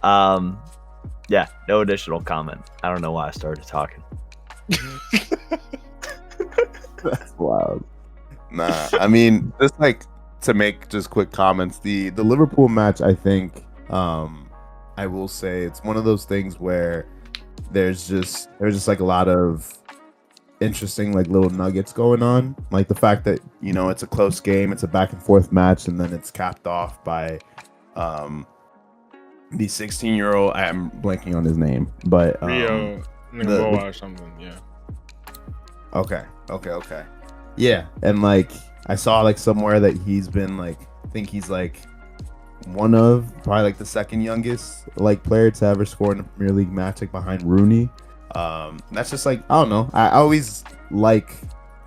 Yeah, no additional comment. I don't know why I started talking. That's wild. Nah, I mean, just to make just quick comments, the Liverpool match, I think, I will say it's one of those things where there's just like a lot of interesting like little nuggets going on, like the fact that it's a close game, it's a back and forth match, and then it's capped off by the 16-year-old. I'm blanking on his name, but Rio Ngboa or something. Yeah. Okay. Yeah, and like I saw like somewhere that he's been like, I think he's like one of probably like the second youngest like player to ever score in a Premier League match, like behind Rooney. That's just like, I don't know. I always like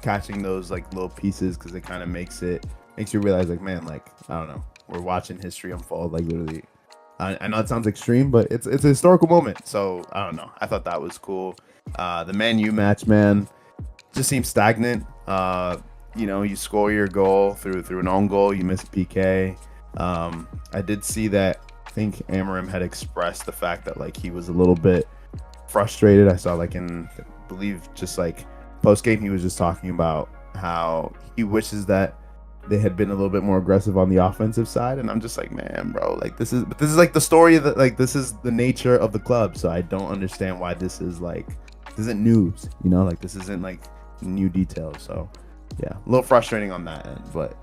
catching those like little pieces because it kind of makes you realize like, man, like I don't know, we're watching history unfold. Like literally, I know it sounds extreme, but it's a historical moment. So I don't know. I thought that was cool. The Man U match, man, just seems stagnant. You score your goal through an own goal, you miss a PK. I did see that. I think Amarim had expressed the fact that like he was a little bit frustrated. I saw like I believe just like post game he was just talking about how he wishes that they had been a little bit more aggressive on the offensive side, and I'm just like, man, bro, like this is like the story of like this is the nature of the club, so I don't understand why this isn't news, like this isn't like new details. So yeah, a little frustrating on that end, but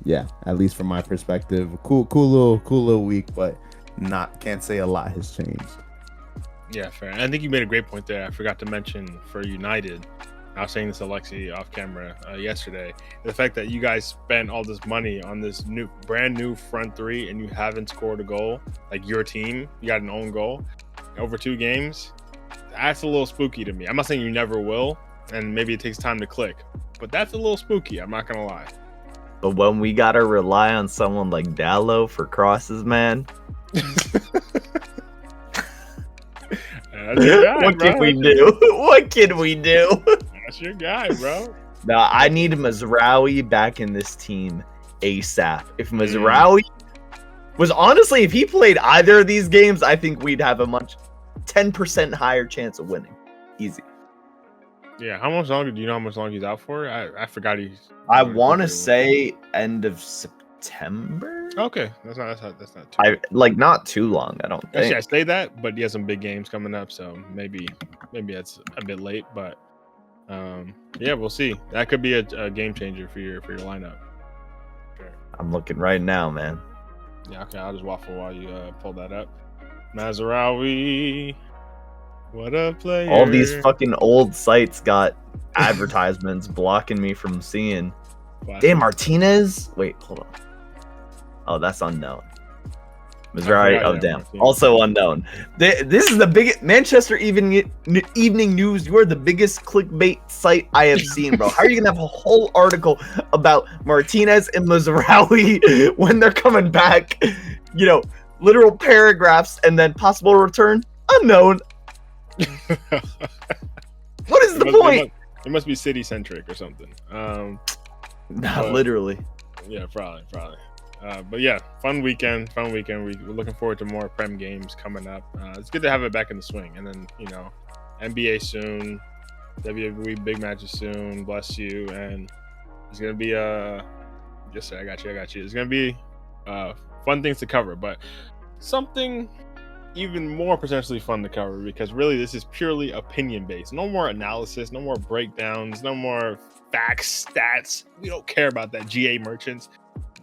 yeah, at least from my perspective, cool little week, but can't say a lot has changed. Yeah, fair. I think you made a great point there. I forgot to mention for United, I was saying this to Alexi off camera yesterday, the fact that you guys spent all this money on this brand new front three and you haven't scored a goal, like your team, you got an own goal over 2 games. That's a little spooky to me. I'm not saying you never will, and maybe it takes time to click, but that's a little spooky. I'm not gonna lie. But when we gotta rely on someone like Dallo for crosses, man. What can we do? What can we do? That's your guy, bro. No, I need Mazraoui back in this team ASAP. If Mazraoui was honestly, if he played either of these games, I think we'd have a 10% higher chance of winning. Easy. Yeah, how much longer? Do you know how much longer he's out for? I forgot he's. I want to say end of September. Okay, that's not too. Not too long. I don't think. Actually, I say that, but he has some big games coming up, so maybe that's a bit late. But yeah, we'll see. That could be a game changer for your lineup. Sure. I'm looking right now, man. Yeah, okay. I'll just waffle while you pull that up. Mazraoui. What a player. All these fucking old sites got advertisements blocking me from seeing. Damn, Martinez. Wait, hold on. Oh, that's unknown. Mazraoui. Oh, damn. Martinez. Also unknown. This is the biggest Manchester Evening News. You are the biggest clickbait site I have seen, bro. How are you gonna have a whole article about Martinez and Mazraoui when they're coming back? Literal paragraphs and then possible return unknown. What is the point? It must be city centric or something. Literally. Yeah, probably. But yeah, fun weekend. We're looking forward to more Prem games coming up. It's good to have it back in the swing, and then NBA soon, WWE big matches soon. Bless you, and it's gonna be Yes, sir. I got you. It's gonna be fun things to cover, but something even more potentially fun to cover, because really this is purely opinion based. No more analysis, no more breakdowns, no more facts, stats. We don't care about that, GA merchants.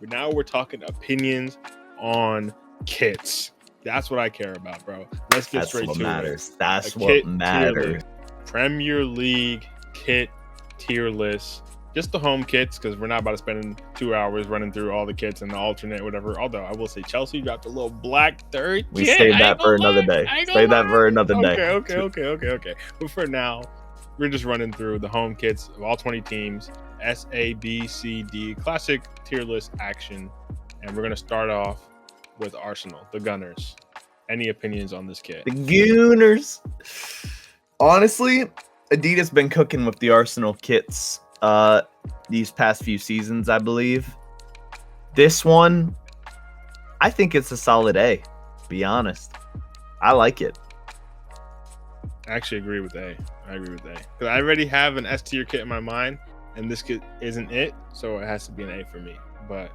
Now we're talking opinions on kits. That's what I care about, bro. Let's get straight to it. That's what matters. Premier League kit tier list. Just the home kits, because we're not about to spend 2 hours running through all the kits and the alternate, whatever. Although I will say Chelsea dropped a little black third. We saved that for another day. Save that for another day. Okay. But for now, we're just running through the home kits of all 20 teams. S, A, B, C, D. Classic tier list action. And we're going to start off with Arsenal, the Gunners. Any opinions on this kit? The Gunners. Honestly, Adidas been cooking with the Arsenal kits these past few seasons, I believe. This one, I think it's a solid A, to be honest. I like it. I actually agree with A. Because I already have an S tier kit in my mind, and this kit isn't it, so it has to be an A for me. But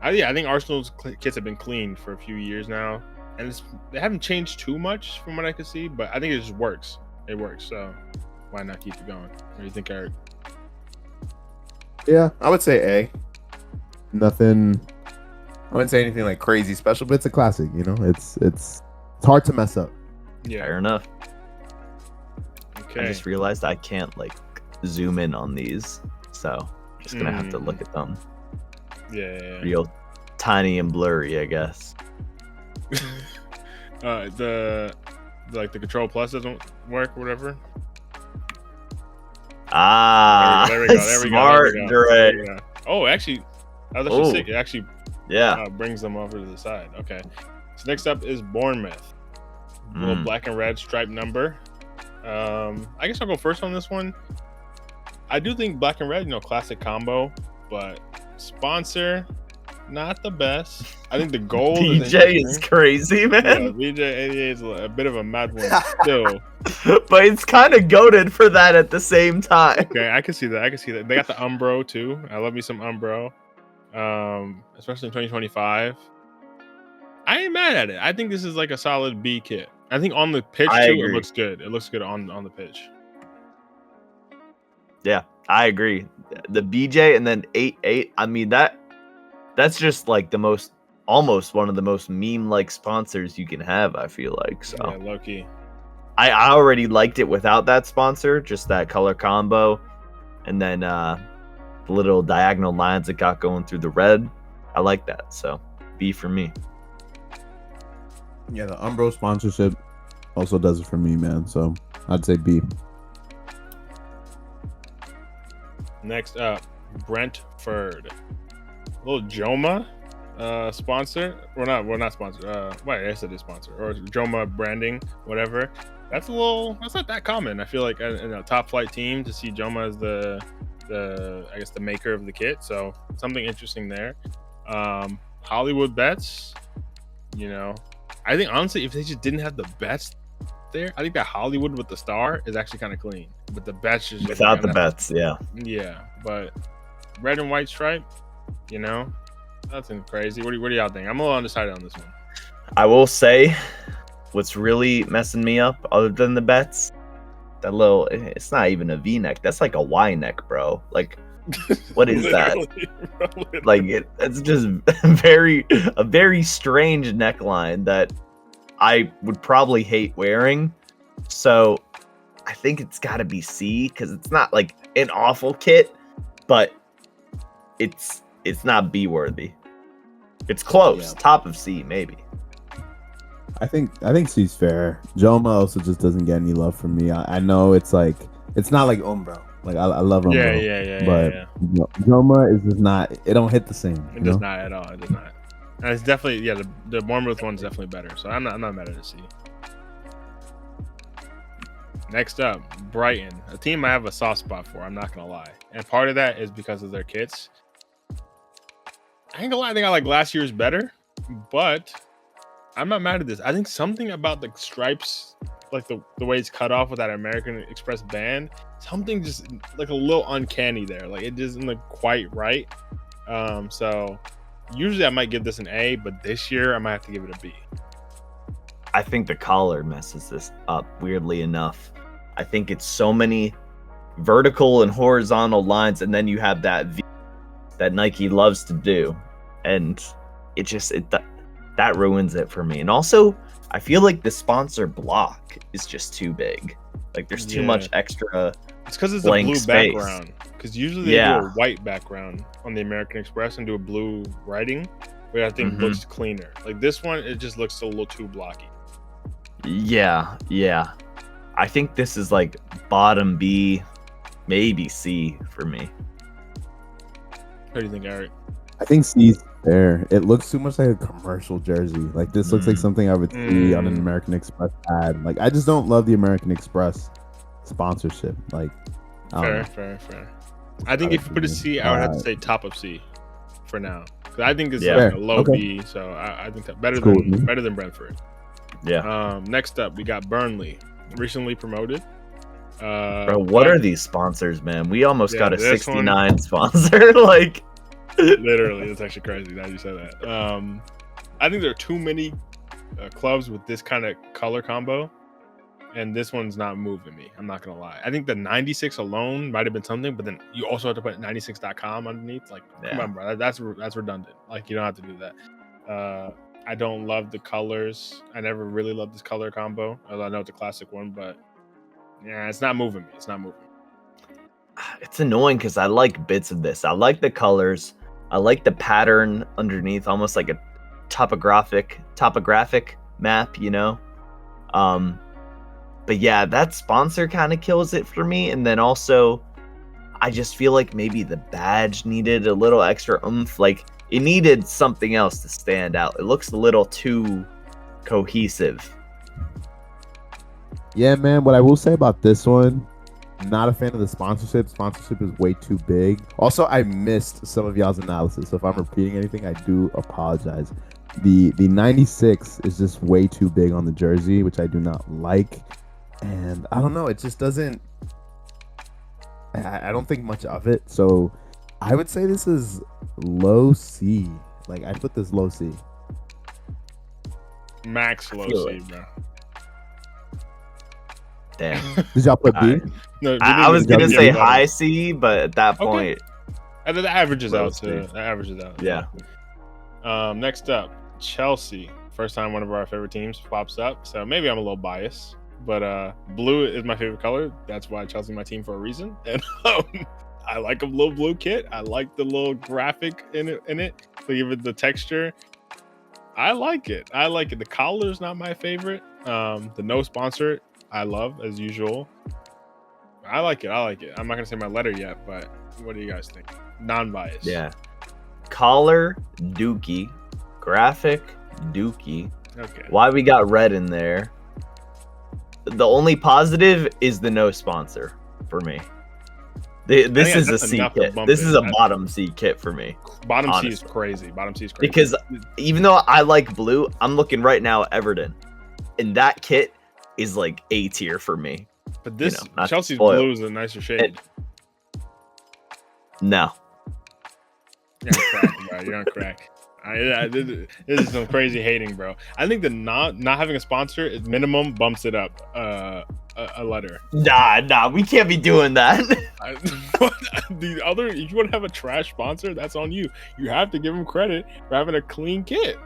I think Arsenal's kits have been clean for a few years now, and they haven't changed too much from what I can see, but I think it just works. It works, so why not keep it going? What do you think, Eric? Yeah, I would say A. Nothing. I wouldn't say anything like crazy special, but it's a classic. You know, it's hard to mess up. Yeah. Fair enough. Okay. I just realized I can't like zoom in on these, so just gonna have to look at them Yeah. real tiny and blurry, I guess. The Control Plus doesn't work, or whatever. Ah, There we go. smart, Dre. Yeah. Oh, actually, that was actually sick. It actually brings them over to the side. Okay. So next up is Bournemouth. Little black and red striped number. I guess I'll go first on this one. I do think black and red, classic combo, but sponsor, not the best. I think the gold BJ is crazy, man. Yeah, BJ88 is a bit of a mad one still. But it's kind of goated for that at the same time. Okay, I can see that. They got the Umbro too. I love me some Umbro. Especially in 2025. I ain't mad at it. I think this is like a solid B kit. I think on the pitch too, it looks good. It looks good on the pitch. Yeah, I agree. The BJ and then 8-8. I mean that's just like almost one of the most meme-like sponsors you can have, I feel like. So yeah, low key. I already liked it without that sponsor, just that color combo, and then the little diagonal lines it got going through the red. I like that. So B for me. Yeah, the Umbro sponsorship also does it for me, man. So I'd say B. Next up, Brentford. Little Joma sponsor. We're not sponsored. I said it's sponsor or Joma branding, whatever. That's not that common. I feel like in a top flight team to see Joma as the maker of the kit. So something interesting there. Hollywood bets. I think honestly, if they just didn't have the bets there, I think that Hollywood with the star is actually kind of clean. But the bets is just without the bets, yeah. Yeah, but red and white stripe, nothing crazy. What do y'all think? I'm a little undecided on this one. I will say, what's really messing me up, other than the bets, it's not even a V-neck. That's like a Y-neck, bro. Like, what is that? Like, it's just a very strange neckline that I would probably hate wearing. So I think it's got to be C, because it's not like an awful kit, but it's not B worthy. It's close, top of C maybe. I think C's fair. Joma also just doesn't get any love from me. I know it's not like Umbro. Like I love Umbro. Yeah. But Joma is just not. It don't hit the same. It does not at all. It does not. And it's definitely the Bournemouth one's definitely better. So I'm not mad at a C. Next up, Brighton, a team I have a soft spot for. I'm not gonna lie, and part of that is because of their kits. I ain't gonna lie. I think I like last year's better, but I'm not mad at this. I think something about the stripes, like the way it's cut off with that American Express band, something just like a little uncanny there. Like it doesn't look quite right. So usually I might give this an A, but this year I might have to give it a B. I think the collar messes this up, weirdly enough. I think it's so many vertical and horizontal lines, and then you have that V that Nike loves to do, and that ruins it for me. And also, I feel like the sponsor block is just too big. Like there's too much extra. It's because it's a blue space. background. Because usually they do a white background on the American Express and do a blue writing, which I think looks cleaner. Like this one, it just looks a little too blocky. Yeah. I think this is like bottom B, maybe C for me. What do you think, Eric? I think C's fair. It looks too much like a commercial jersey. Like this looks like something I would see on an American Express ad. Like I just don't love the American Express sponsorship. Like fair. I think if you put a C, I would have to say top of C for now. Because I think it's like a low B, so I think that better than Brentford. Yeah. Next up, we got Burnley, recently promoted. Bro, what are these sponsors, man? We almost got a 69 sponsor. Like, literally, it's actually crazy that you said that. I think there are too many clubs with this kind of color combo. and this one's not moving me. I'm not gonna lie. I think the 96 alone might have been something, but then you also have to put 96.com underneath. Like, come on, bro. That's redundant. Like, you don't have to do that. I don't love the colors. I never really loved this color combo. Although I know it's a classic one, but yeah, it's not moving me. It's not moving me. It's annoying because I like bits of this. I like the colors. I like the pattern underneath, almost like a topographic map, you know. But yeah, that sponsor kind of kills it for me. And then also, I just feel like maybe the badge needed a little extra oomph. Like, it needed something else to stand out. It looks a little too cohesive. Yeah, man. What I will say about this one, not a fan of the sponsorship. Sponsorship is way too big. Also, I missed some of y'all's analysis. So if I'm repeating anything, I do apologize. The 96 is just way too big on the jersey, which I do not like. And I don't know. It just doesn't. I don't think much of it. So I would say this is low C. Like, I put this low C. Max low C, bro. Damn. Did y'all put B? No, I was gonna give say it better. high C, but at that point, And then the averages Low out C. too. That averages out. yeah. Next up, Chelsea. First time one of our favorite teams pops up, so maybe I'm a little biased, but blue is my favorite color. That's why Chelsea my team for a reason. And I like a little blue kit. I like the little graphic in it. So give it the texture. I like it. The collar's not my favorite. The no sponsor I love as usual. I like it. I'm not gonna say my letter yet, but what do you guys think? Non-biased. Yeah. Collar, Dookie. Graphic, Dookie. Okay. Why we got red in there? The only positive is the no sponsor for me. This is a that's C enough to kit. bump This it. is a bottom C kit for me. Bottom honestly. C is crazy. Because even though I like blue, I'm looking right now at Everton. And that kit is like A tier for me. but this not to Chelsea's spoil. blue is a nicer shade. No. You're on crack, bro. You're on crack. This is some crazy hating, bro. I think the not having a sponsor is minimum bumps it up a letter. Nah, we can't be doing that. The other, if you want to have a trash sponsor, that's on you. You have to give them credit for having a clean kit.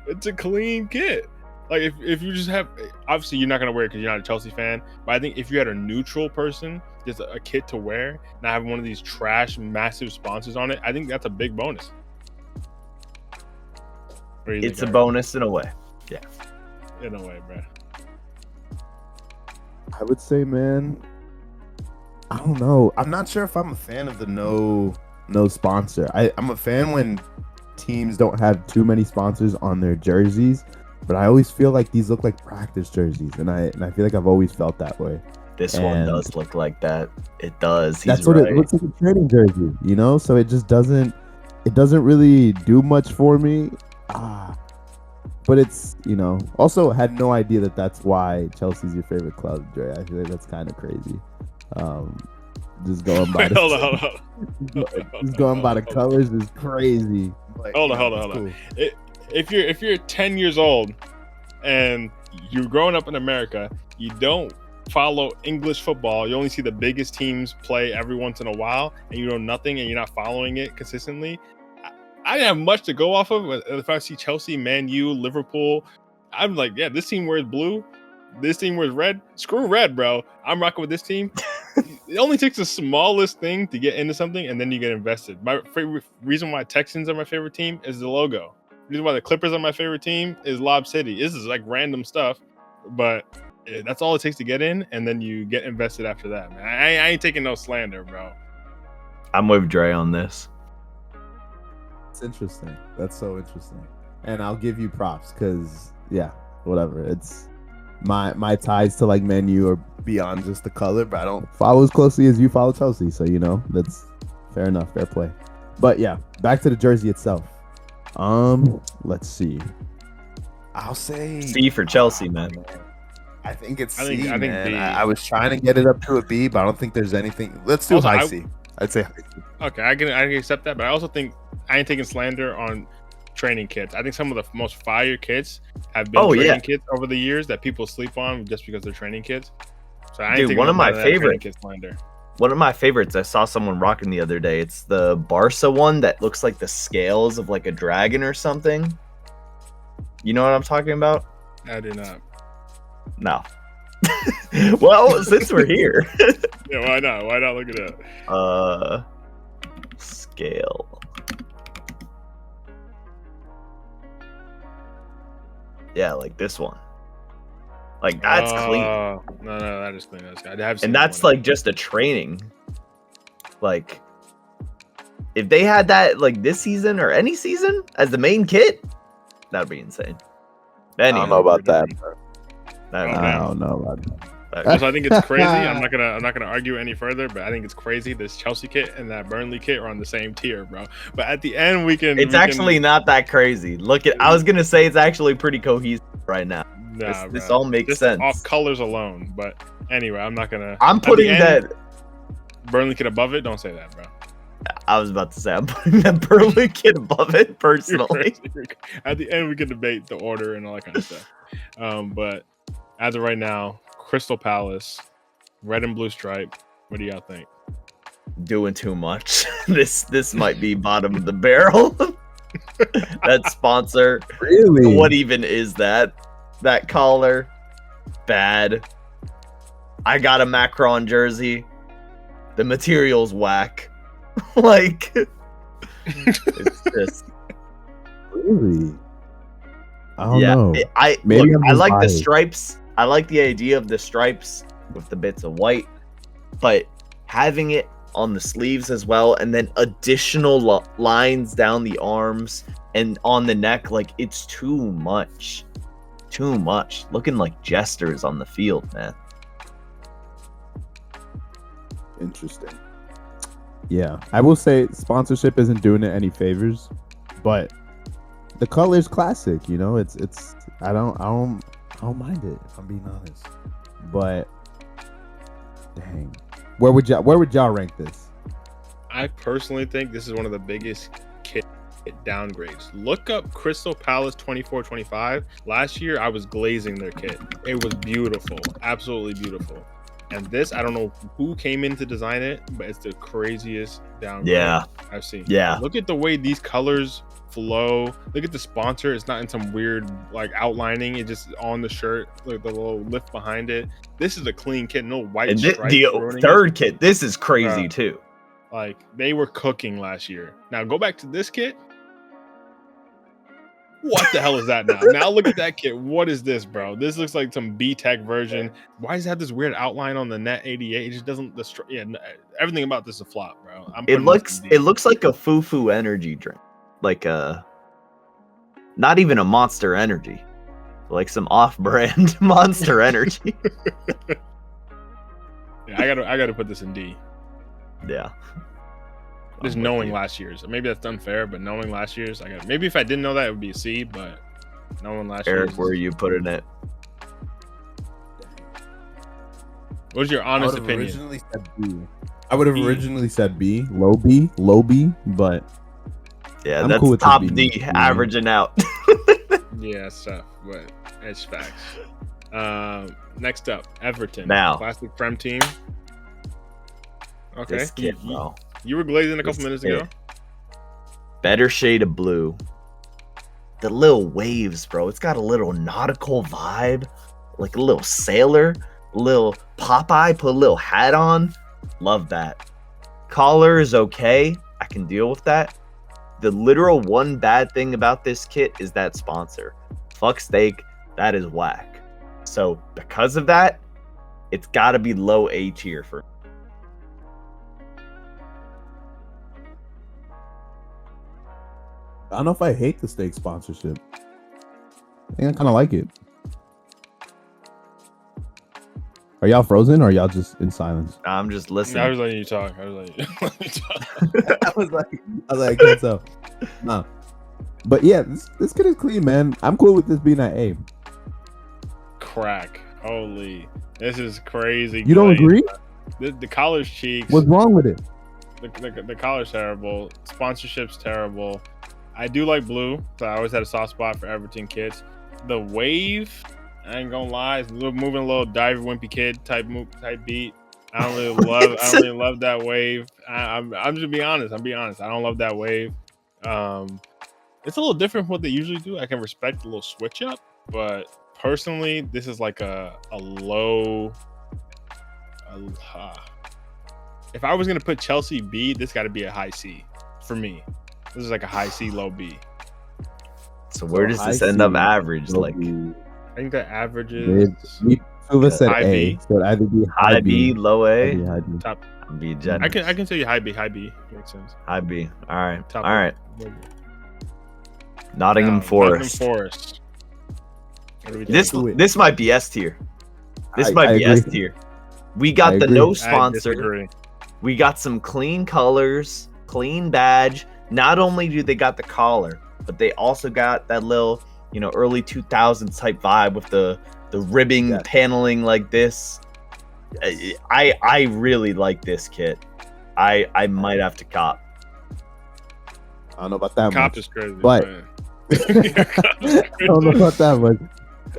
It's a clean kit. Like, if you just have, obviously you're not gonna wear it because you're not a Chelsea fan. But I think if you had a neutral person, just a kit to wear, not having one of these trash massive sponsors on it, I think that's a big bonus. It's a bonus in a way. Yeah. In a way, bro. I would say, man, I don't know. I'm not sure if I'm a fan of the no sponsor. I'm a fan when teams don't have too many sponsors on their jerseys, but I always feel like these look like practice jerseys, and I feel like I've always felt that way. This one And does look like that. It does. He's that's what right. it looks like, a training jersey, you know? So it just doesn't really do much for me. But it's, you know, also had no idea that that's why Chelsea's your favorite club, Dre. I feel like that's kind of crazy. Just going by Hold on. just going by the colors is crazy. Like, Hold you know, on. it's cool. If you're 10 years old and you're growing up in America, you don't follow English football. You only see the biggest teams play every once in a while, and you know nothing, and you're not following it consistently. I didn't have much to go off of. If I see Chelsea, Man U, Liverpool, I'm like, yeah, this team wears blue. This team wears red. Screw red, bro. I'm rocking with this team. It only takes the smallest thing to get into something, and then you get invested. My favorite reason why Texans are my favorite team is the logo. The reason why the Clippers are my favorite team is Lob City. This is like random stuff, but that's all it takes to get in, and then you get invested after that, man. I ain't taking no slander, bro. I'm with Dre on this. It's interesting. That's so interesting. And I'll give you props because, yeah, whatever. It's my ties to like Man U are beyond just the color, but I don't follow as closely as you follow Chelsea. So, you know, that's fair enough. Fair play. But yeah, back to the jersey itself. Let's see. I'll say C for Chelsea, man. I think it's I think man. B. I was trying to get it up to a B, but I don't think there's anything. Let's do Also, high C. I'd say high C. Okay, I can accept that, but I also think I ain't taking slander on training kits. I think some of the most fire kits have been training kits over the years that people sleep on just because they're training kits. So I ain't one of my favorite kit slander. One of my favorites I saw someone rocking the other day. It's the Barca one that looks like the scales of like a dragon or something. You know what I'm talking about? I do not. No. Well, since we're here. Yeah, why not? Why not look it up? Scale. Yeah, like this one. Like that's clean. No, that is clean. And that's like just a training. Like, if they had that like this season or any season as the main kit, that'd be insane. Anyway, I don't know about that. I don't know about that. Also, I think it's crazy. I'm not gonna argue any further, but I think it's crazy. This Chelsea kit and that Burnley kit are on the same tier, bro. But at the end, It's actually not that crazy. I was gonna say it's actually pretty cohesive right now. Nah, this all makes just sense. Off colors alone, but anyway, I'm not gonna. I'm putting that Burnley kit above it. Don't say that, bro. I was about to say I'm putting that Burnley kit above it personally. At the end, we can debate the order and all that kind of stuff. But as of right now, Crystal Palace, red and blue stripe. What do y'all think? Doing too much. This might be bottom of the barrel. That sponsor. Really? What even is that? That collar. Bad. I got a Macron jersey. The material's whack. Like, it's just really. I don't know. I like the stripes. I like the idea of the stripes with the bits of white, but having it on the sleeves as well, and then additional lines down the arms and on the neck, like it's too much. Too much. Looking like jesters on the field, man. Interesting. Yeah, I will say sponsorship isn't doing it any favors, but the color's classic. You know, it's. I don't mind it, if I'm being honest. But dang, where would y'all rank this? I personally think this is one of the biggest kit downgrades. Look up Crystal Palace 24-25. Last year, I was glazing their kit. It was beautiful, absolutely beautiful. And this, I don't know who came in to design it, but it's the craziest downgrade I've seen. Yeah. Look at the way these colors flow. Look at the sponsor. It's not in some weird like outlining. It's just on the shirt, like the little lift behind it. This is a clean kit. No white and stripes. The third kit. This is crazy too. Like they were cooking last year. Now go back to this kit. What the hell is that now? Now look at that kit. What is this, bro? This looks like some B-Tech version. Why does it have this weird outline on the net 88? It just doesn't. Everything about this is a flop, bro. It looks like a foo-foo energy drink, like not even a Monster Energy, like some off-brand Monster Energy. Yeah, I gotta put this in D. Yeah. Just knowing last year's. Maybe that's unfair, but knowing last year's, maybe if I didn't know that, it would be a C, but knowing last year's. Eric, where are you putting it? What's your honest opinion? Originally said B. I would have originally said B, low B, but yeah, I'm that's cool with top B, D, averaging out. Yeah, it's tough, but it's facts. Next up, Everton. Now, classic Prem team. Okay, this kid, bro. You were glazing a couple minutes ago. Better shade of blue. The little waves, bro. It's got a little nautical vibe, like a little sailor, a little Popeye. Put a little hat on. Love that. Collar is okay. I can deal with that. The literal one bad thing about this kit is that sponsor. Fuck steak. That is whack. So because of that, it's got to be low A tier for me. I don't know if I hate the steak sponsorship. I think I kind of like it. Are y'all frozen or are y'all just in silence? I'm just listening. I was letting you talk. I was like, I can't tell. No. But yeah, this kid is clean, man. I'm cool with this being at A. Crack. Holy. This is crazy. You don't agree? The collar's cheeks. What's wrong with it? The collar's terrible. Sponsorship's terrible. I do like blue, so I always had a soft spot for Everton kits. The wave, I ain't gonna lie, it's moving a little Diver Wimpy Kid type beat. I don't really love that wave. I'm just being honest. I don't love that wave. It's a little different from what they usually do. I can respect a little switch up, but personally, this is like a low. If I was gonna put Chelsea B, this got to be a high C for me. This is like a high C, low B. So where does this end up average? Like, I think the average is. Two of us said high A, B. so it'd either be high B, low A, high B. Top. B generous. I can tell you high B. High B makes sense. High B. All right. Top All right. B. Nottingham Forest. Nottingham Forest. What do we think? This might be S tier. This might be agree. S tier. We got the agree. no I sponsor. disagree. We got some clean colors, clean badge. Not only do they got the collar, but they also got that little, early 2000s type vibe with the ribbing paneling like this. I really like this kit. I might have to cop. I don't know about that Cop much. is crazy. But- I don't know about that much.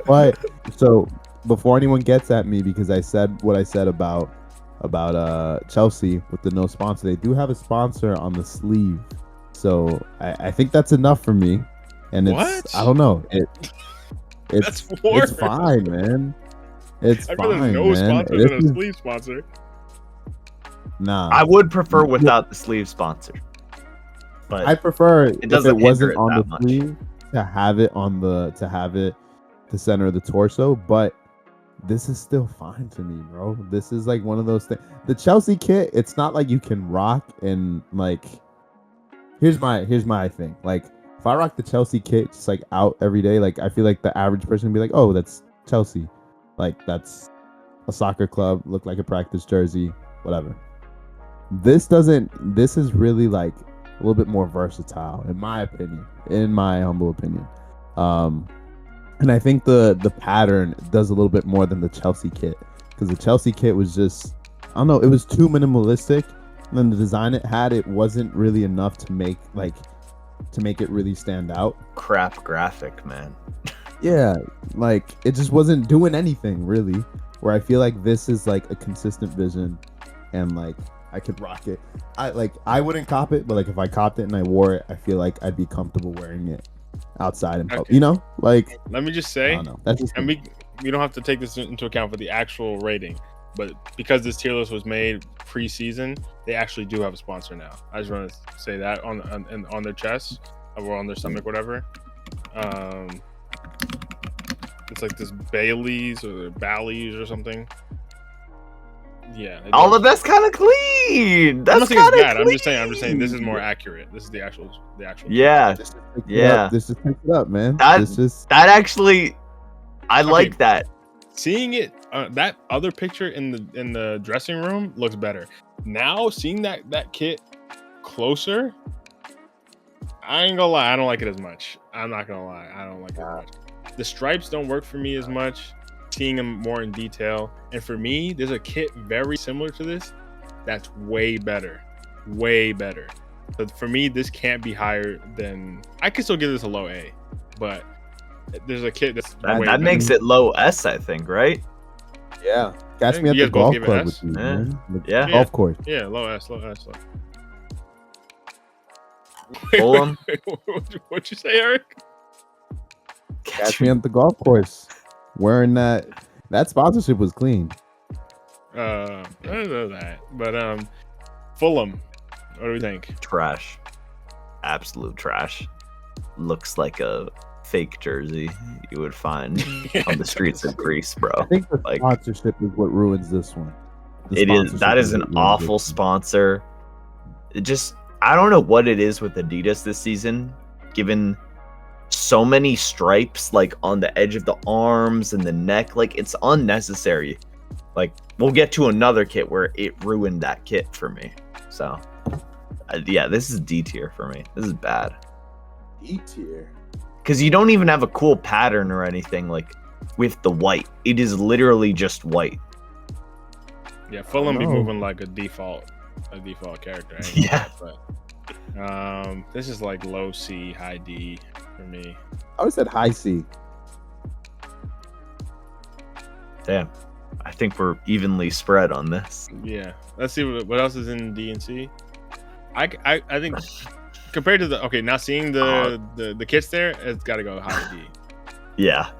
But so before anyone gets at me because I said what I said about Chelsea with the no sponsor, they do have a sponsor on the sleeve. So I think that's enough for me. And it's What? I don't know. That's It's fine, man. It's I fine, feel there's no man. sponsor This than is- a sleeve sponsor. Nah. I would prefer without the sleeve sponsor. But I prefer if doesn't it wasn't hinder it on the that much. sleeve to have it on the center of the torso, but this is still fine to me, bro. This is like one of those things. The Chelsea kit, it's not like you can rock and like. Here's my thing. Like, if I rock the Chelsea kit just like out every day, like I feel like the average person would be like, "Oh, that's Chelsea," like that's a soccer club, look like a practice jersey, whatever. This is really like a little bit more versatile, in my opinion, in my humble opinion. And I think the pattern does a little bit more than the Chelsea kit, because the Chelsea kit was just, I don't know, it was too minimalistic. And then the design it had, it wasn't really enough to make it really stand out. crap graphic, man. Yeah, like it just wasn't doing anything really. Where I feel like this is like a consistent vision, and like I could rock it. I wouldn't cop it, but like if I copped it and I wore it, I feel like I'd be comfortable wearing it outside in public. Okay. Like Let me just I say, don't know. That's just and we don't have to take this into account for the actual rating, but because this tier list was made pre-season, they actually do have a sponsor now. I just want to say that on their chest or on their stomach, whatever. It's like this Bailey's or Bally's or something. Yeah. All of that's kind of clean. I'm That's not saying it's kind bad. of I'm just saying this is more accurate. This is the actual. Yeah, This yeah. just picks it up, man. That- This just That actually, I Okay. like that. Seeing it, that other picture in the dressing room looks better. Now seeing that kit closer, I ain't gonna lie, I don't like it as much. I'm not gonna lie, I don't like it as much. The stripes don't work for me as much. Seeing them more in detail, and for me, there's a kit very similar to this that's way better. But for me, this can't be higher than. I can still give this a low A, but there's a kit that's way That better. makes it low S, I think, right? yeah. Catch think me at you the guys both golf give it club S? with you, Yeah. man. The Yeah. golf course. Yeah, low S. Fulham. What'd you say, Eric? Catch me at the golf course wearing that sponsorship was clean. I don't know that, but Fulham. What do we think? Trash. Absolute trash. Looks like a fake jersey you would find on the streets of Greece, I bro. think the Like, sponsorship is what ruins this one. The it is. sponsorship That is an what ruins awful this one. sponsor. It just, I don't know what it is with Adidas this season, given so many stripes like on the edge of the arms and the neck. Like, it's unnecessary. Like, we'll get to another kit where it ruined that kit for me. So, yeah, this is D tier for me. This is bad. E tier. Because you don't even have a cool pattern or anything like with the white. It is literally just white. Yeah, Fulham be know. moving like a default character. I ain't Yeah. gonna lie, This is like low C, high D for me. I would said high C. Damn. I think we're evenly spread on this. Yeah. Let's see what else is in D and C. I think compared to now seeing the kits there, it's got to go high D. Yeah.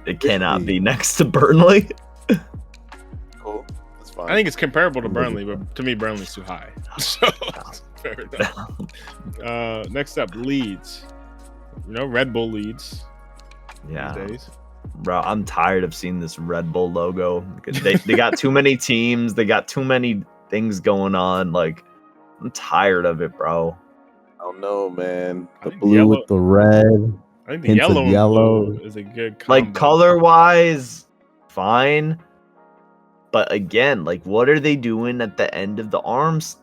It cannot be next to Burnley. Cool. That's fine. I think it's comparable to Burnley, but to me, Burnley's too high. So fair enough. Next up, Leeds. Red Bull Leeds. Yeah. These days. Bro, I'm tired of seeing this Red Bull logo. They got too many teams. They got too many things going on. Like, I'm tired of it, bro. I don't know, man. The think blue with the red. I think the hints of yellow and yellow. blue is a good combo. Like, color-wise, fine. But again, like, what are they doing at the end of the arms?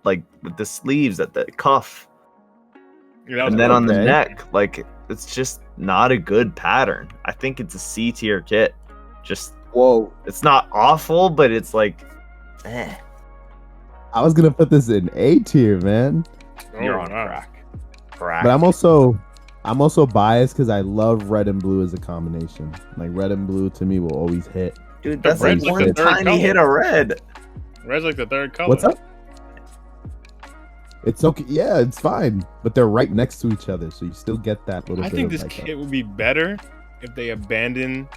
Like, with the sleeves at the cuff. Yeah, And then on the neck. Like, it's just not a good pattern. I think it's a C tier kit. Whoa. It's not awful, but it's like, eh. I was gonna put this in A tier, man. You're on wow. crack. But I'm also biased because I love red and blue as a combination. Like red and blue to me will always hit. Dude, that's Red's like like the one third tiny color. hit of red. Red's like the third color. What's up? It's okay. Yeah, it's fine. But they're right next to each other, so you still get that little I bit think of this like kit would be better if they abandoned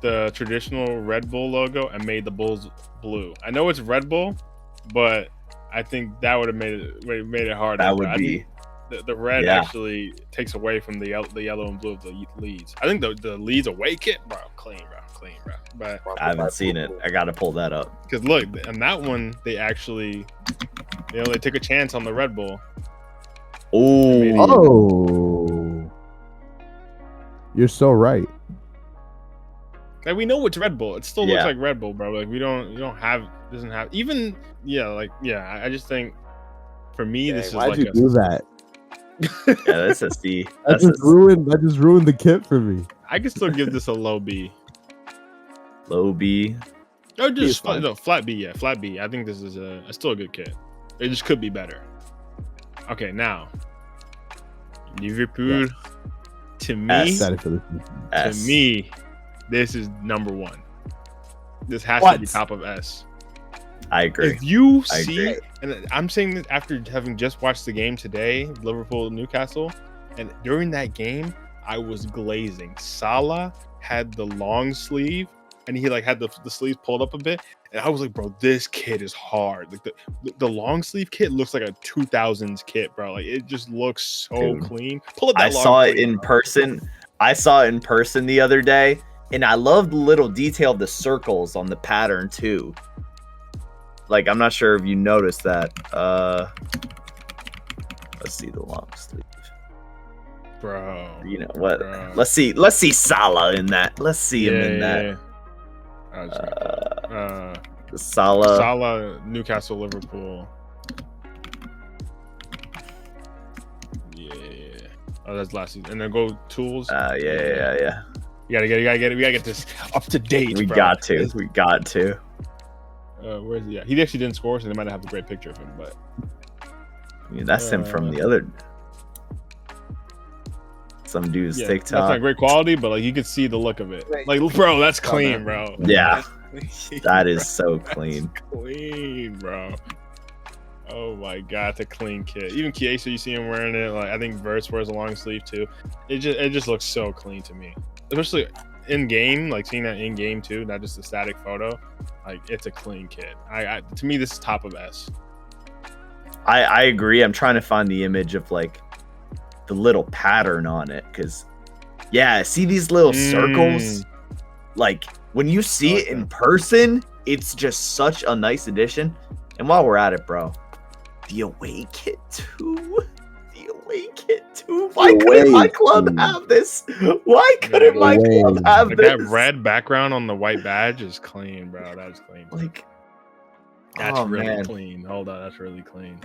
the traditional Red Bull logo and made the Bulls blue. I know it's Red Bull, but I think that would have made it harder. That would be. The red Yeah. actually takes away from the yellow and blue of the Leeds. I think the Leeds away kit, bro, clean, bro. But I haven't seen it. I gotta pull that up. because look, and that one they actually, they took a chance on the Red Bull. Oh, You're so right. Like we know it's Red Bull. It still looks Yeah. like Red Bull, bro. Like doesn't have even I just think for me this is Why'd like you do that? yeah, that's a C. That just ruined the kit for me. I can still give this a low B. Low B. Or It's just fine. flat B, yeah, flat B. I think this is still a good kit. It just could be better. Okay, now Liverpool. To me, S. Excited for this. S. to me, this is number one. This has to be top of S. I agree. If you I see, agree. and I'm saying this after having just watched the game today, Liverpool Newcastle, and during that game, I was glazing. Salah had the long sleeve, and he like had the sleeves pulled up a bit, and I was like, bro, this kit is hard. Like the long sleeve kit looks like a 2000s kit, bro. Like it just looks so Dude, clean. Pull up that I long saw it sleeve, in bro. person. I saw it in person the other day, and I love the little detail of the circles on the pattern too. Like, I'm not sure if you noticed that. Let's see the long sleeve. Bro. You know what? Bro. Let's see Salah in that. Let's see him in that. Salah. Salah, Newcastle, Liverpool. Yeah. Oh, that's last season. And then go tools. Yeah. You gotta get it. We gotta get this up to date. We bro. got to. We got to. Where's he at? He actually didn't score, so they might have a great picture of him. But I mean, that's him from the other. Some dude's yeah, that's TikTok. not great quality, but like you can see the look of it. Like, bro, that's clean, bro. Yeah. That's clean, That bro. is so clean. That's clean, bro. Oh my god, it's a clean kit. Even Chiesa, you see him wearing it. Like I think Verts wears a long sleeve too. It just looks so clean to me, especially in game. Like seeing that in game too, not just a static photo. Like it's a clean kit. To me, this is top of S. I agree. I'm trying to find the image of like the little pattern on it, because yeah, see these little circles? Like when you see it in person, it's just such a nice addition. And while we're at it, bro, the away kit too. Why couldn't my club have this? Why couldn't my club have Like this? that red background on the white badge is clean, bro. That's clean. Like, That's oh, really man. clean. Hold on, that's really clean.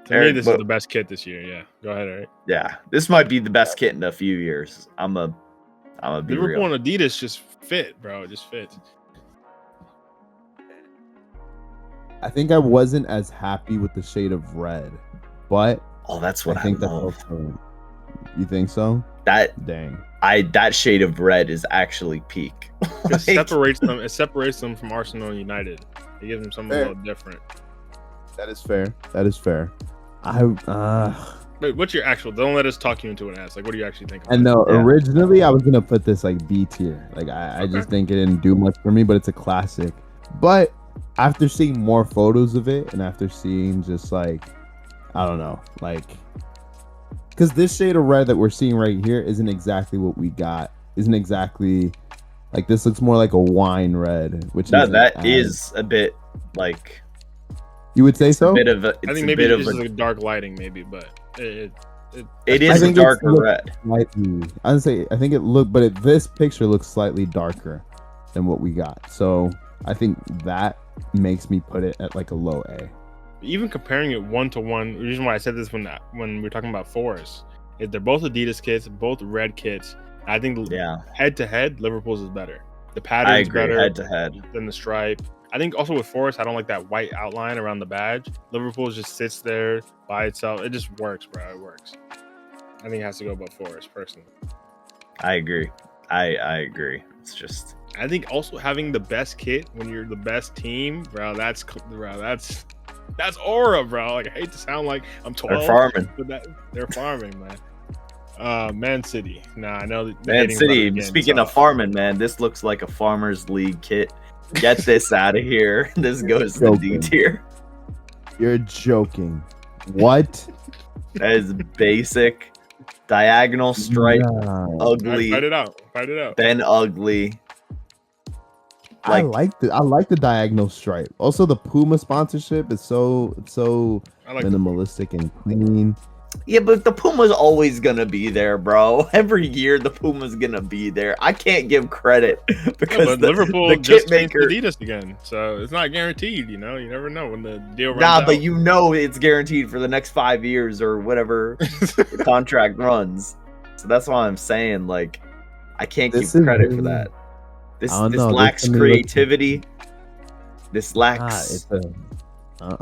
To Eric, me, this is the best kit this year. Yeah, go ahead, Eric. Yeah, this might be the best kit in a few years. I'm a be Liverpool real. and Adidas just fit, bro. It just fits. I think I wasn't as happy with the shade of red but that's what I think that's love. also. You think so? That shade of red is actually peak. It separates them. It separates them from Arsenal and United. It gives them something a little different. That is fair. Wait, what's your actual? Don't let us talk you into an ass. Like, what do you actually think? I know. Originally, I was gonna put this like B tier. Like, I just think it didn't do much for me, but it's a classic. But after seeing more photos of it, and after seeing just like, I don't know, like, because this shade of red that we're seeing right here isn't exactly what we got. Isn't exactly like this. Looks more like a wine red, which that is a bit like. You would say so? I think maybe it's just like dark lighting, maybe, but it is a darker red. Slightly, I think it looked, but this picture looks slightly darker than what we got. So I think that makes me put it at like a low A. Even comparing it 1-to-1, the reason why I said this when we were talking about Forest, is they're both Adidas kits, both red kits. I think head to head, Liverpool's is better. The pattern's better head to head than the stripe. I think also with Forest, I don't like that white outline around the badge. Liverpool just sits there by itself. It just works, bro. It works. I think it has to go above Forest, personally. I agree. I agree. It's just. I think also having the best kit when you're the best team, bro. That's aura, bro. Like, I hate to sound like I'm 12. They're farming. But they're farming, man. Man City. Nah, I know. Man City. Speaking of farming, man, this looks like a Farmers League kit. Get this out of here. This goes to D tier. You're joking. What? That is basic. Diagonal stripe. Ugly. Fight it out. Then ugly. I like the diagonal stripe. Also, the Puma sponsorship is so minimalistic and clean. Yeah, but the Puma's always gonna be there, bro. Every year the Puma's gonna be there. I can't give credit because Liverpool the just kit maker Adidas again, so it's not guaranteed. You know, you never know when the deal runs out. But you know it's guaranteed for the next 5 years or whatever the contract runs. So that's why I'm saying, like, I can't give credit for that. This lacks creativity. This lacks.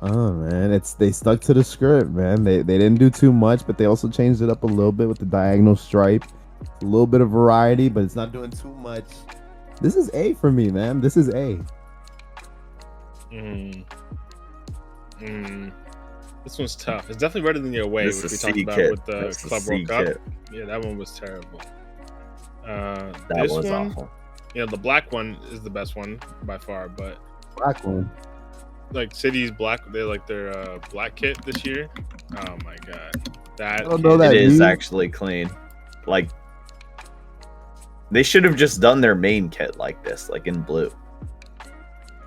Man, they stuck to the script, man. They didn't do too much, but they also changed it up a little bit with the diagonal stripe. A little bit of variety, but it's not doing too much. This is A for me, man. This is A. This one's tough. It's definitely better than the away, which we talked about with the Club World Cup. Yeah, that one was terrible. That was awful. You know, the black one is the best one by far, but black one. Like City's black, they like their black kit this year. Oh my god, it is actually clean. Like, they should have just done their main kit like this, like in blue.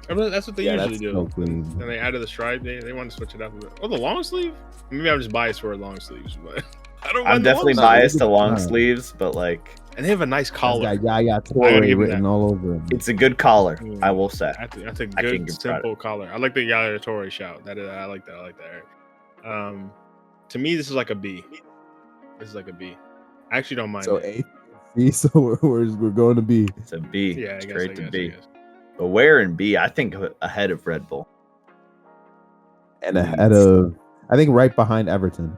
I mean, that's what they usually do. So clean. And they added the stripe. They want to switch it up a bit. Oh, the long sleeve? Maybe I'm just biased for long sleeves, but I'm definitely biased to long sleeves, but like. And they have a nice collar. Tory written all over it. It's a good collar, I will say. That's a good, simple collar. I like the Yaya Tory shout. I like that. To me, this is like a B. I actually don't mind. So A, B. So we're going to B. It's a B. Yeah, it's great to B. But where in B? I think ahead of Red Bull. And ahead of, I think right behind Everton.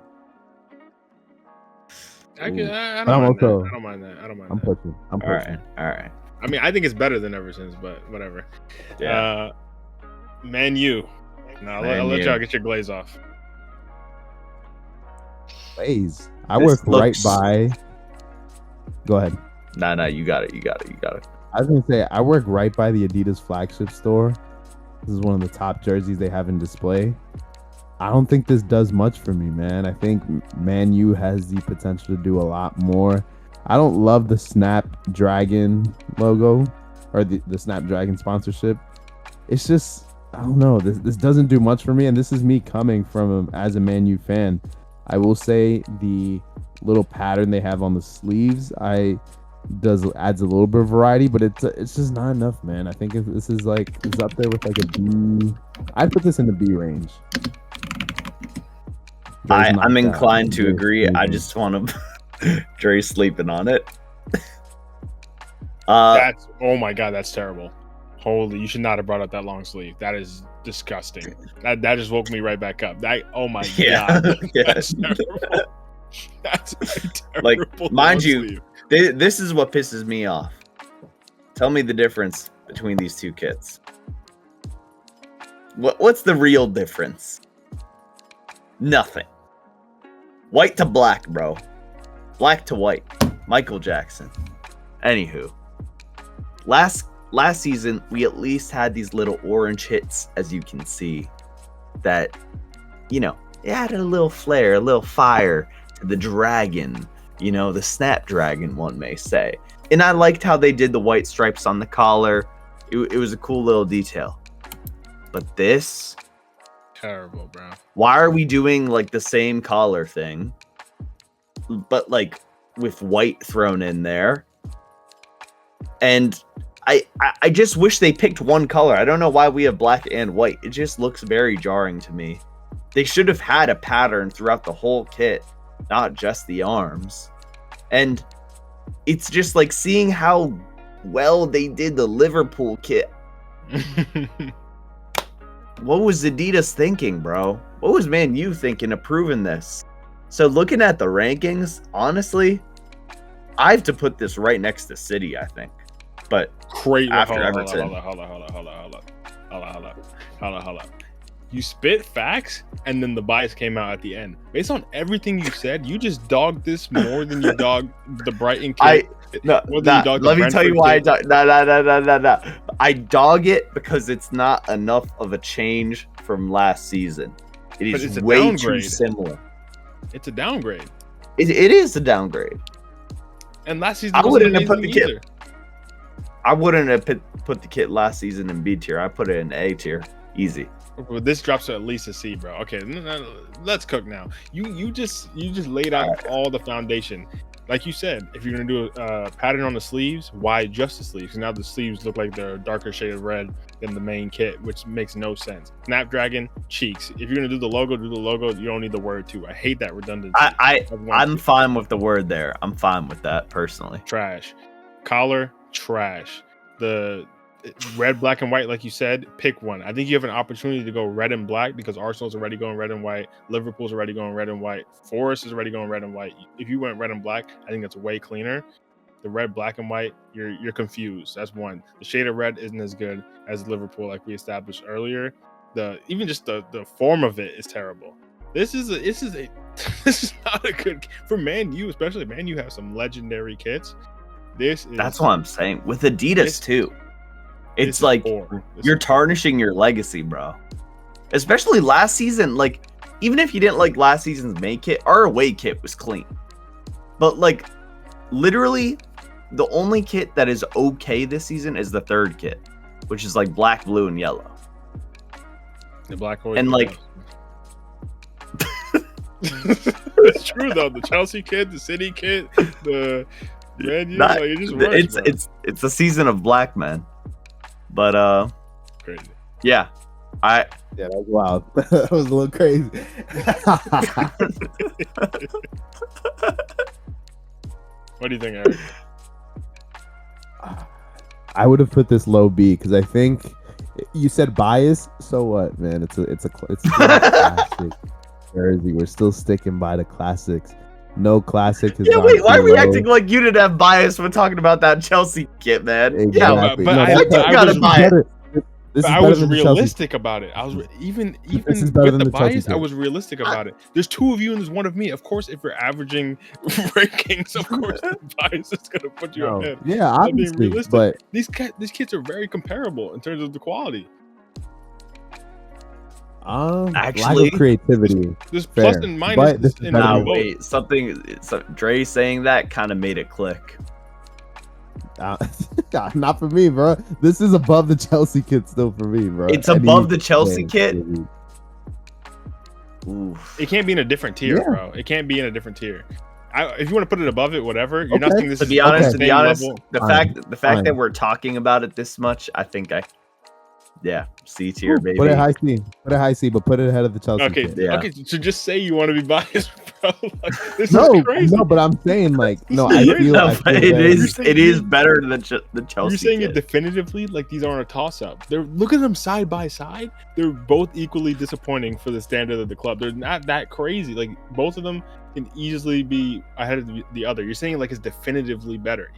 I don't mind that. I'm pushing. All right. I mean, I think it's better than Everton's, but whatever. Yeah. Man U. I'll let y'all get your glaze off. Glaze. I work right by. Go ahead. Nah, you got it. I was gonna say I work right by the Adidas flagship store. This is one of the top jerseys they have in display. I don't think this does much for me, man. I think Man U has the potential to do a lot more. I don't love the Snapdragon logo or the Snapdragon sponsorship. It's just, I don't know. This doesn't do much for me, and this is me coming from as a Man U fan. I will say the little pattern they have on the sleeves adds a little bit of variety, but it's just not enough, man. I think this is like it's up there with like a B. I'd put this in the B range. I'm inclined to agree. I just want to Dre's sleeping on it. Oh my god, that's terrible. Holy, you should not have brought up that long sleeve. That is disgusting. That just woke me right back up. Oh my god. That's terrible. That's a terrible Like, mind long you, sleeve. this is what pisses me off. Tell me the difference between these two kits. What's the real difference? Nothing. White to black, bro. Black to white. Michael Jackson. Anywho, last season we at least had these little orange hits, as you can see, that, you know, it added a little flair, a little fire to the dragon, you know, the Snapdragon, one may say. And I liked how they did the white stripes on the collar. It was a cool little detail. But this, Terrible, bro. why are we doing like the same collar thing, but like with white thrown in there? And I just wish they picked one color. I don't know why we have black and white. It just looks very jarring to me. They should have had a pattern throughout the whole kit, not just the arms. And it's just like seeing how well they did the Liverpool kit. What was Adidas thinking, bro? What was Man U thinking approving this? So looking at the rankings, honestly, I have to put this right next to City, I think. But Great. after Hold Everton. on. You spit facts, and then the bias came out at the end. Based on everything you said, you just dogged this more than you dogged the Brighton kid. let me tell you why. I dog it because it's not enough of a change from last season. It But is it's a way downgrade. too similar. It's a downgrade. It is a downgrade. And last season, I wouldn't have put the amazing kit. either. I wouldn't have put the kit last season in B tier. I put it in A tier. Easy. Well, this drops to at least a C, bro. Okay, let's cook now. You just laid out all the foundation. Like you said, if you're gonna do a pattern on the sleeves, why just the sleeves? Now the sleeves look like they're a darker shade of red than the main kit, which makes no sense. Snapdragon cheeks. If you're gonna do the logo, do the logo. You don't need the word too. I hate that redundancy. I'm fine with the word there. I'm fine with that personally. Trash. Collar, trash. The red, black, and white, like you said, pick one. I think you have an opportunity to go red and black because Arsenal's already going red and white. Liverpool's already going red and white. Forest is already going red and white. If you went red and black, I think that's way cleaner. The red, black, and white, you're confused. That's one. The shade of red isn't as good as Liverpool, like we established earlier. Even just the form of it is terrible. This is not a good for Man U, especially. Man U have some legendary kits. That's what I'm saying. With Adidas too. It's like you're tarnishing your legacy, bro. Especially last season. Like, even if you didn't like last season's main kit, our away kit was clean. But like, literally, the only kit that is okay this season is the third kit, which is like black, blue, and yellow. The black and like, it's true though. The Chelsea kit, the City kit, the Man U, like, it just works, it's a season of black, man. But crazy. Yeah, that was wild. That was a little crazy. What do you think, Eric? I would have put this low B because I think you said bias. So what, man? It's a classic jersey. We're still sticking by the classics. No classic is. Yeah, wait. Why are we acting like you didn't have bias when talking about that Chelsea kit, man? Exactly. Yeah, but I was realistic about it. I was even with the bias. I was realistic about it. There's two of you and there's one of me. Of course, if we're averaging rankings, of course the bias is gonna put you ahead. Yeah, obviously. But these kits are very comparable in terms of the quality. Actually, lack of creativity. There's plus and minus. Wait, Dre saying that kind of made it click. Not for me, bro. This is above the Chelsea kit still for me, bro. It's above the Chelsea kit. Oof. It can't be in a different tier, bro. It can't be in a different tier. If you want to put it above it, whatever. You're not saying this. To be honest, the fact that we're talking about it this much, I think C tier, baby. Put it high C. But put it ahead of the Chelsea kit. Okay, so just say you want to be biased, bro. Like, this is crazy. No, but I'm saying like no. This I is crazy. feel No, I but feel it very- is You're it is saying- better than the Chelsea. You're saying kid. it definitively, like these aren't a toss-up. They're look at them side by side. They're both equally disappointing for the standard of the club. They're not that crazy. Like both of them can easily be ahead of the other. You're saying like it's definitively better.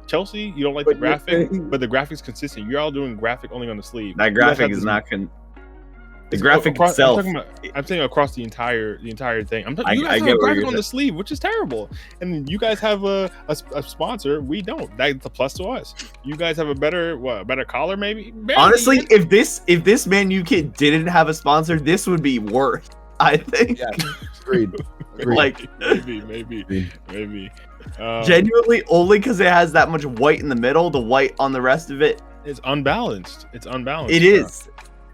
Chelsea, you don't like But the you're graphic, saying- but the graphic's consistent. You're all doing graphic only on the sleeve. That You guys graphic have is this- not the it's graphic across, itself. I'm saying across the entire thing. You I guys get have a what graphic you're on the sleeve, which is terrible. And you guys have a sponsor. We don't. That's a plus to us. You guys have a better collar, maybe. Barely. Honestly, if this Man U kit didn't have a sponsor, this would be worse. I think. Yeah, agreed. Like maybe. Genuinely, only because it has that much white in the middle. The white on the rest of it, It's unbalanced. It's unbalanced. it bro. is.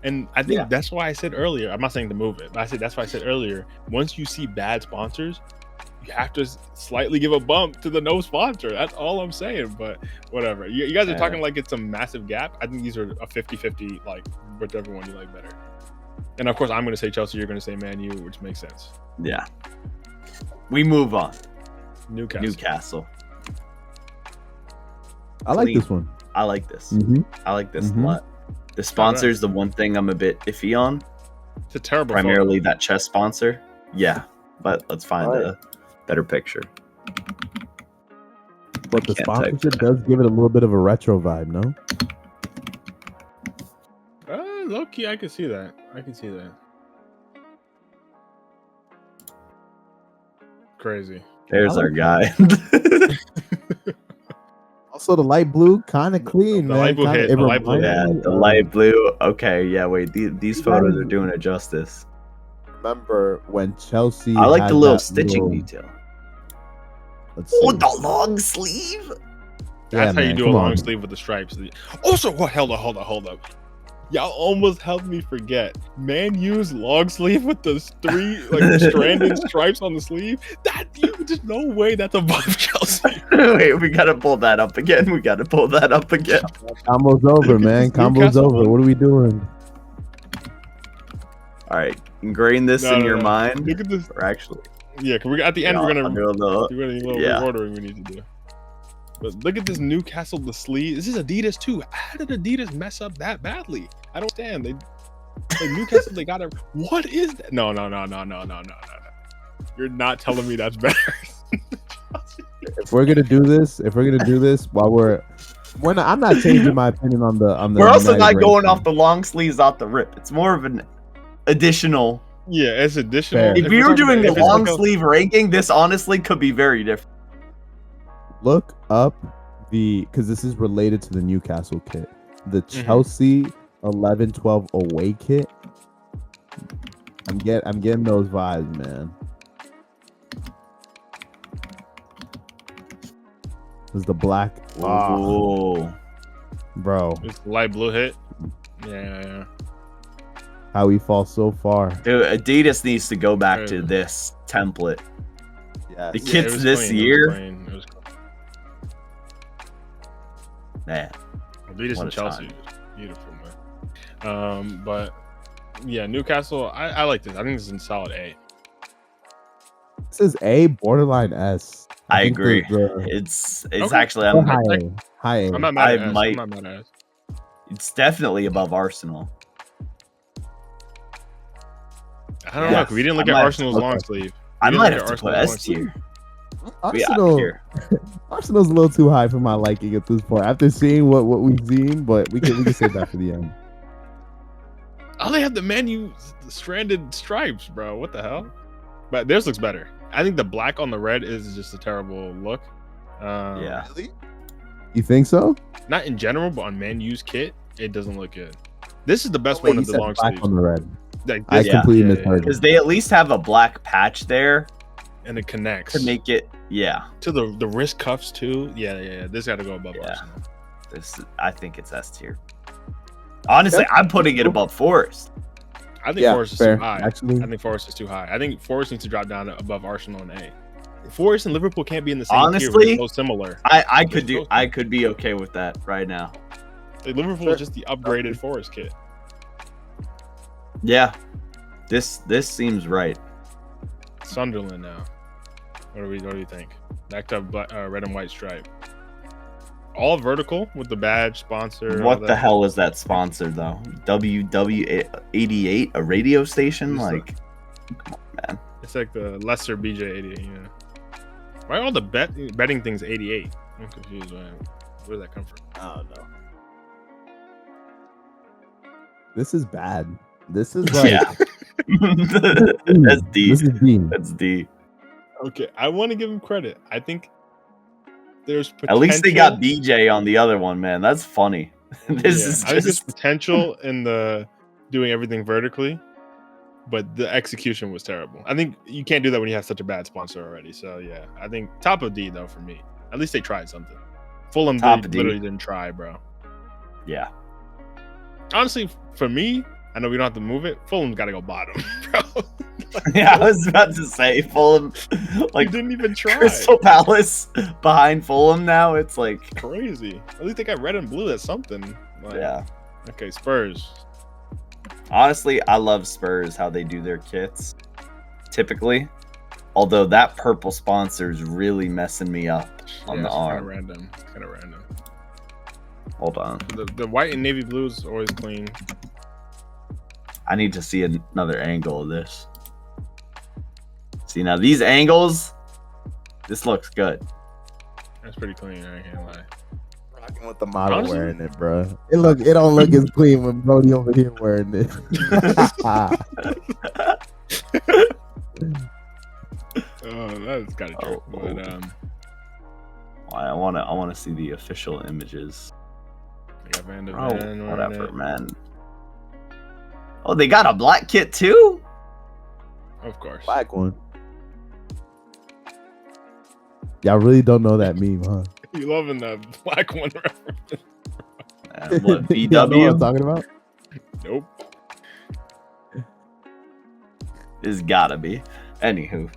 And I think Yeah. that's why I said earlier. I'm not saying to move it, but I said that's why I said earlier. Once you see bad sponsors, you have to slightly give a bump to the no sponsor. That's all I'm saying. But whatever. You guys are talking like it's a massive gap. I think these are a 50-50, like whichever one you like better. And of course, I'm going to say Chelsea. You're going to say Man U, which makes sense. Yeah. We move on. Newcastle. I like Clean. this one. I like this. Mm-hmm. I like this Mhm. a lot. The sponsor is the one thing I'm a bit iffy on. It's a terrible. Primarily photo. that chest sponsor. Yeah, but let's find a better picture. But the Can't type sponsorship that. does give it a little bit of a retro vibe, no? Low key, I can see that. Crazy. There's I our like guy. Also, the light blue, kind of clean, The man. light blue Kinda- hit, it the light blue reminded Yeah, me the of- light blue. Okay, yeah, wait. These You photos guys- are doing it justice. Remember when Chelsea? I like had the little that stitching little- detail. Let's see. Oh, the long sleeve. That's how you man, do a come long on. sleeve with the stripes. Also, what? Hold up. Y'all almost helped me forget. Man U's long sleeve with the three like stranded stripes on the sleeve. There's no way that's above Chelsea. Wait, we gotta pull that up again. Combo's over, man. Combo's Newcastle over. one? What are we doing? All right, ingrain this No, in no, your no. mind. Look at this. Or actually, Yeah, cause at the end we're gonna do a little. do any little yeah. reordering we need to do. But look at this Newcastle the sleeve. This is Adidas too. How did Adidas mess up that badly? I don't understand. Like Newcastle, they got it. What is that? No. You're not telling me that's better. If we're gonna do this, while we're not, I'm not changing my opinion on the. We're also United not going ranking. off the long sleeves off the rip. It's more of an additional. Yeah, it's additional. Fair. If we were doing the if it's long like a- sleeve ranking, this honestly could be very different. Look up because this is related to the Newcastle kit. The Mhm. Chelsea 11-12 away kit. I'm getting those vibes, man. This is the black. Oh, Bro, It's light blue hit. Yeah. how we fall so far. dude, Adidas needs to go back to Crazy. this template. Yeah, The Yeah, kits it was this clean, year, It was clean. man. Adidas What and a Chelsea, time. beautiful, man. But yeah, Newcastle. I like this. I think this is in solid A. this is A, borderline S. I think agree. the- It's Okay. actually or I'm, high A. High A. I'm not mad I at S. might- I'm not mad at S. it's definitely above Arsenal. I don't Yeah. know. 'Cause we didn't look I at might- Arsenal's okay. long sleeve. I didn't might look have at to put Arsenal's S long sleeve. tier. Arsenal, Here. Arsenal's a little too high for my liking at this point. After seeing what we've seen, but we can save that for the end. Oh, they have the Man U stranded stripes, bro. What the hell? But theirs looks better. I think the black on the red is just a terrible look. Yeah. You think so? Not in general, but on Man U's kit, it doesn't look good. This is the best Wait, one you of the said long black sleeves. on the red. Like I this, completely yeah, misheard. Because they at least have a black patch there and it connects to make it. Yeah. to the wrist cuffs too. Yeah. This got to go above Yeah. Arsenal. I think it's S tier. Honestly, I'm putting it above Forest. I think Yeah, Forest is fair. too high. Actually, I think Forest is too high. I think Forest needs to drop down above Arsenal and A. Forest and Liverpool can't be in the same tier. Honestly, They're so similar. I They're could be okay with that right now. Like, Liverpool is just the upgraded Forest kit. Yeah. This seems right. Sunderland now. What do you think? Back to red and white stripe. All vertical with the badge sponsor. What the hell is that sponsor though? WW88, a radio station? Like, come on, man. It's like the lesser BJ88. Yeah. Why are all the betting things 88? I'm confused. Where did that come from? I don't know. This is bad. This is like That's D. This is D. That's D. Okay, I want to give him credit. I think there's potential. At least they got BJ on the other one, man. That's funny. I think there's potential in the doing everything vertically, but the execution was terrible. I think you can't do that when you have such a bad sponsor already. So yeah, I think top of D though for me. At least they tried something. Fulham literally didn't try, bro. Yeah. Honestly, for me, I know we don't have to move it. Fulham's got to go bottom, bro. Yeah, I was about to say Fulham. Like, didn't even try. Crystal Palace behind Fulham now. It's like crazy. At least they got red and blue. That's something. Like, yeah. Okay, Spurs. Honestly, I love Spurs how they do their kits. Typically, although that purple sponsor is really messing me up on the arm. Kind of random. Hold on. The white and navy blue is always clean. I need to see another angle of this. See, now these angles, this looks good. That's pretty clean. I can't lie. Rocking with the model wearing it, bro. It don't look as clean when Brody over here wearing it. Oh, that's kind of true. But I want to see the official images. Whatever, man. Oh, they got a black kit too? Of course. Black one. Y'all really don't know that meme, huh? You loving that black one reference? What, VW? Y'all know what I'm talking about? Nope. This gotta be. Anywho.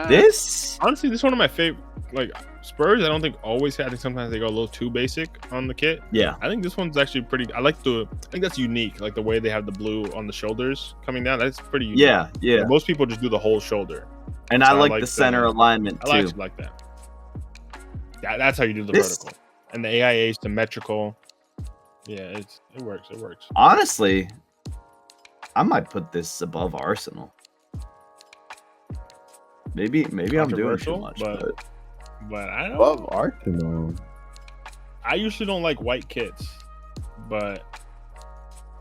This? Honestly, this is one of my favorite. Like, Spurs, I don't think always had. I think sometimes they go a little too basic on the kit. Yeah. I think this one's actually pretty. I think that's unique. Like the way they have the blue on the shoulders coming down. That's pretty unique. Yeah. Like, most people just do the whole shoulder. And so I like the center alignment too. I actually like that. Yeah, that's how you do the vertical. And the AIA is symmetrical. Yeah, it works. It works. Honestly, I might put this above Arsenal. Maybe I'm doing too much, but I don't. Above Arsenal. I usually don't like white kits, but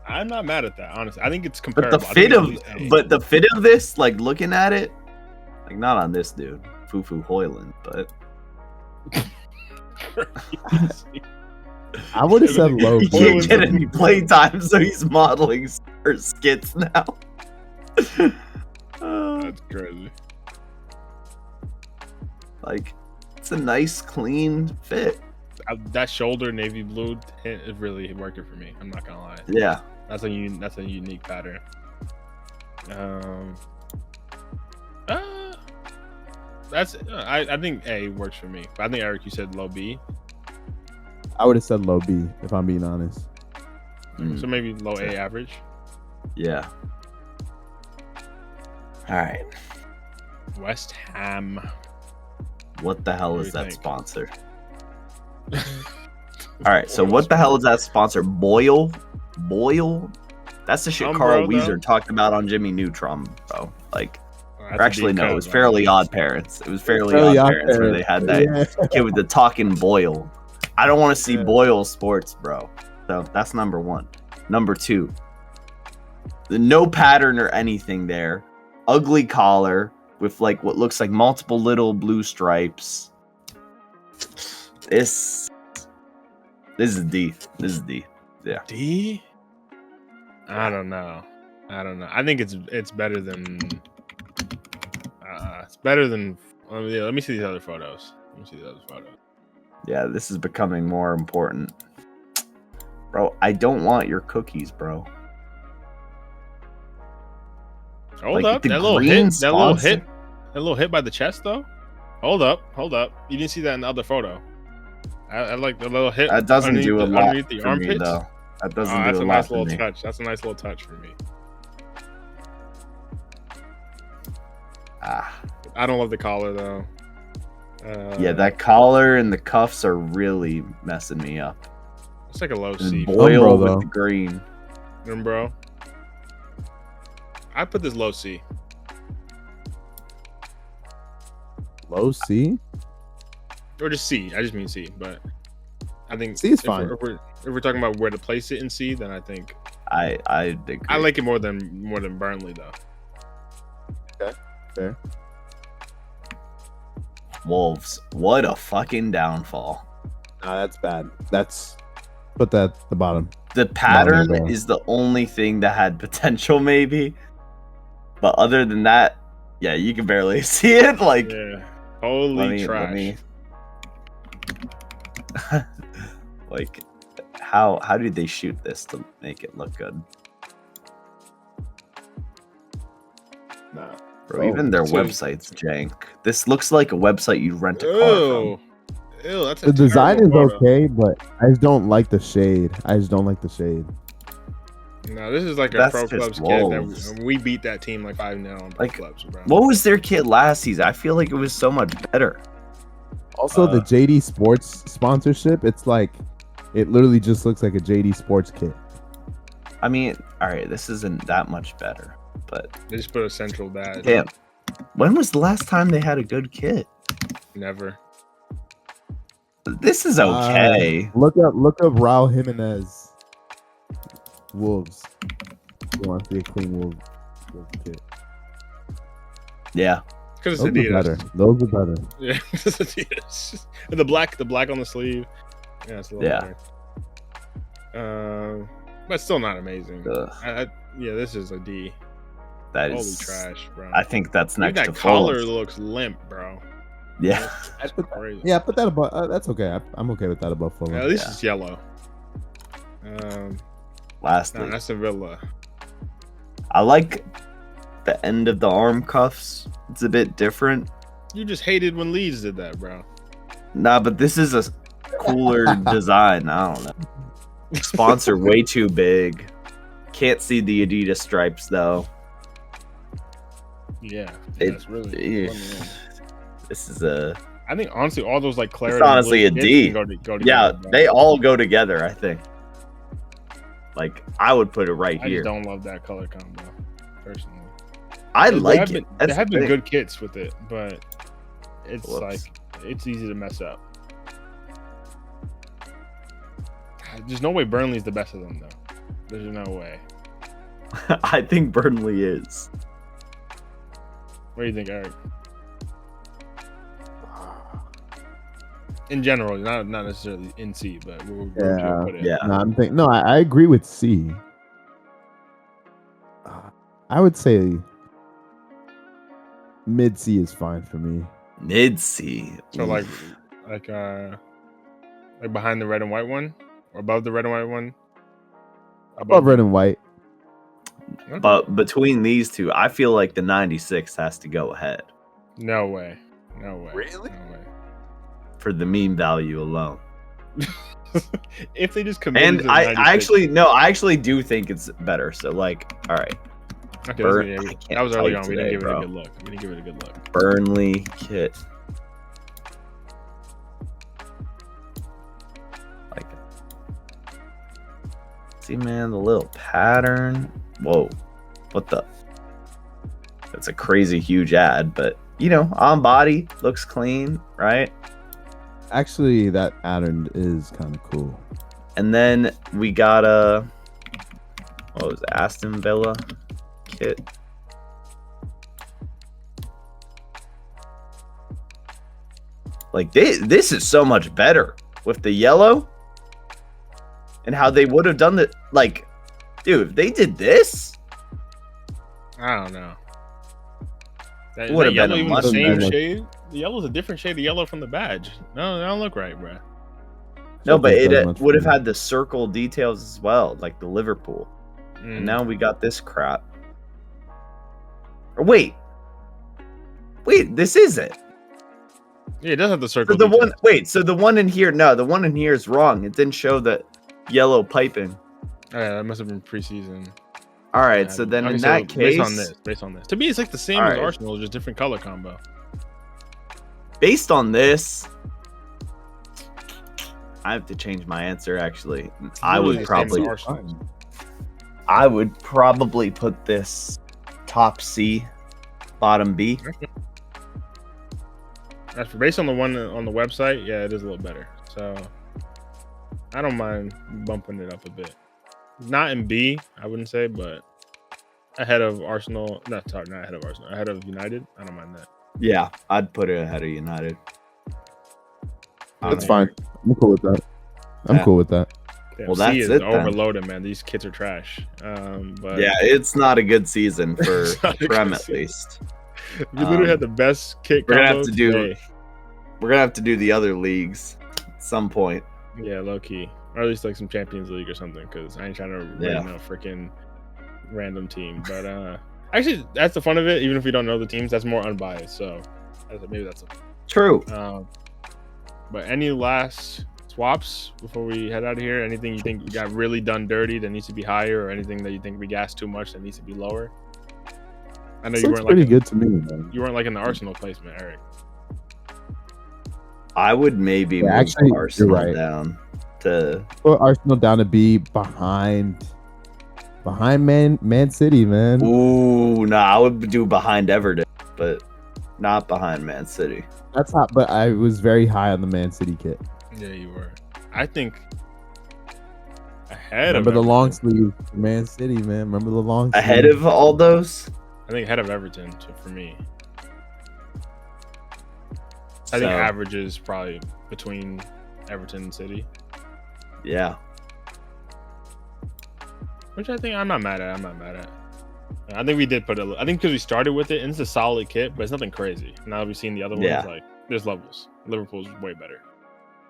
I'm not mad at that. Honestly, I think it's comparable. But the fit of this, like looking at it, like not on this dude, Fufu Hoyland, but I would have said low. He can't get any play time, so he's modeling for skits now. That's crazy. Like, it's a nice, clean fit. That shoulder navy blue tint is really working for me. I'm not gonna lie. Yeah, that's a unique pattern. I think A works for me. But I think Eric, you said low B. I would have said low B if I'm being honest. So maybe low A average. Yeah. All right. West Ham. What the hell is that sponsor? All right, so what the hell is that sponsor? Boyle? That's the shit Carl Weezer talked about on Jimmy Neutron, bro. Like, actually, no, it was Fairly Odd Parents. It was Fairly Odd Parents where they had that kid with the talking Boyle. I don't want to see Boyle sports, bro. So that's number one. Number two, no pattern or anything there. Ugly collar with like what looks like multiple little blue stripes. This is D. This is D. Yeah. D? I don't know. I think it's better than. It's better than. Let me see these other photos. Yeah, this is becoming more important, bro. I don't want your cookies, bro. Hold up, that little hit by the chest though. Hold up. You didn't see that in the other photo. I like the little hit. That doesn't do a lot underneath the armpits. That doesn't do that's a a lot nice for little me. touch. That's a nice little touch for me. I don't love the collar though. Yeah, that collar and the cuffs are really messing me up. It's like a low And C. Boyle Umbro, with though. the green. Bro. I put this low C. Low C. Or just C. I just mean C, but I think C is if fine. If we're talking about where to place it in C, then I think I agree. I like it more than Burnley though. Okay, fair. Wolves. What a fucking downfall. Nah, that's bad. That's put that at the bottom. The pattern bro. is the only thing that had potential, maybe. But other than that, yeah, you can barely see it. Like, Yeah. Holy trash. Like, how did they shoot this to make it look good? Nah. Bro, even their so- website's jank. This looks like a website you'd rent a car Ew. from. Ew, that's a The design is terrible photo. okay, but I just don't like the shade. No, this is like a That's Pro just Clubs kid Wolves. that we beat that team like 5-0 on Pro Like, Clubs, bro. What was their kit last season? I feel like it was so much better. Also, the JD Sports sponsorship, it's like, it literally just looks like a JD Sports kit. I mean, all right, this isn't that much better, but They just put a central badge. damn. When was the last time they had a good kit? Never. This is okay. Look up Raul Jimenez Wolves. You want to see a clean Wolves kit. Yeah. Because Those it's are Adidas. better. Those are better. Yeah, it's Adidas. And the black on the sleeve. Yeah, it's a little Yeah. better. But still not amazing. Ugh, Yeah, this is a D. that Holy is. trash, bro. I think that's Even next that to collar Fulham's. looks limp, bro. Yeah. That's crazy. Yeah, put that above. That's okay. I'm okay with that above Fulham. At least Yeah. it's yellow. Lastly, No, that's a Villa. I like the end of the arm cuffs. It's a bit different. You just hated when Leeds did that, bro. Nah, but this is a cooler design. I don't know. Sponsor way too big. Can't see the Adidas stripes though. Yeah, It- that's really. This is a I think honestly, all those like clarity. It's honestly blue a kits D. can go together, yeah. bro. They all go together. I think. Like I would put it right I here. just don't love that color combo, personally. I There like have it. been- That's there have the been thing. good kits with it, but it's Whoops. like it's easy to mess up. There's no way Burnley's the best of them, though. There's no way. I think Burnley is. What do you think, Eric? In general, not necessarily in C, but where would you put it? Yeah. No, I'm thinking. No, I agree with C. I would say mid C is fine for me. Mid C. So like behind the red and white one, or above the red and white one. Above red and white. Okay. But between these two, I feel like the 96 has to go ahead No way. No way. Really? No way. for the meme value alone. If they just committed And to the I 96 actually do think it's better. So like, all right, Okay, Burn- that's I good. can't That was early type on. We today, didn't give it bro. a good look. We didn't give it a good look. Burnley kit. Like, see, man, the little pattern. Whoa, what the? That's a crazy huge ad, but you know, on body looks clean, right? Actually, that pattern is kind of cool. And then we got a what was it, Aston Villa kit. Like this is so much better with the yellow and how they would have done the like, dude, if they did this, I don't know. That, Would is have that been yellow a even the much same better- shade? The yellow's a different shade of yellow from the badge. No, that don't look right, bro. no, but Something it does much would have better. had the circle details as well, like the Liverpool. And now we got this crap. Or wait, this is it. Yeah, it does have the So circle. the details. so the one in here, no, the one in here is wrong. It didn't show the yellow piping. Oh, yeah, that must have been preseason. All right, so then Okay, in so that case, based on this, to me, it's like the same All as right. Arsenal, just different color combo. based on this, I have to change my answer. Actually, I Literally would the same as probably, Arsenal. I would probably put this top C, bottom B. That's based on the one on the website. Yeah, it is a little better. So I don't mind bumping it up a bit. Not in B, I wouldn't say, but ahead of Arsenal. Not ahead of Arsenal. Ahead of United. I don't mind that. Yeah, I'd put it ahead of United. That's fine. I'm cool with that. I'm Yeah. cool with that. Damn, Well, C that's is it then. overloaded, man. These kids are trash. But Yeah, it's not a good season for It's not a Prem good at season. least. we literally had the best kit we're gonna combo have to do- today. We're gonna have to do the other leagues at some point. Yeah, low key, or at least like some Champions League or something. Because I ain't trying to rate no freaking random team. But actually, that's the fun of it. Even if we don't know the teams, that's more unbiased. So maybe that's. True. But any last swaps before we head out of here? Anything you think we got really done dirty that needs to be higher, or anything that you think we gassed too much that needs to be lower? I know This you looks weren't pretty like good to me, man. you weren't like in the Arsenal placement, Eric. I would maybe move actually, you're Arsenal right. down to. Put Arsenal down to be behind Man City, man. Ooh, nah, I would do behind Everton, but not behind Man City. That's hot, but I was very high on the Man City kit. Yeah, you were. I think ahead Remember of the Everton. long sleeve Man City, man. Remember the long sleeve. Ahead of all those? I think ahead of Everton for me. I think So, average is probably between Everton and City, yeah. which I think I'm not mad at. I think we did put I think because we started with it, and it's a solid kit, but it's nothing crazy. Now that we've seen the other ones, Yeah. like there's levels. Liverpool's way better.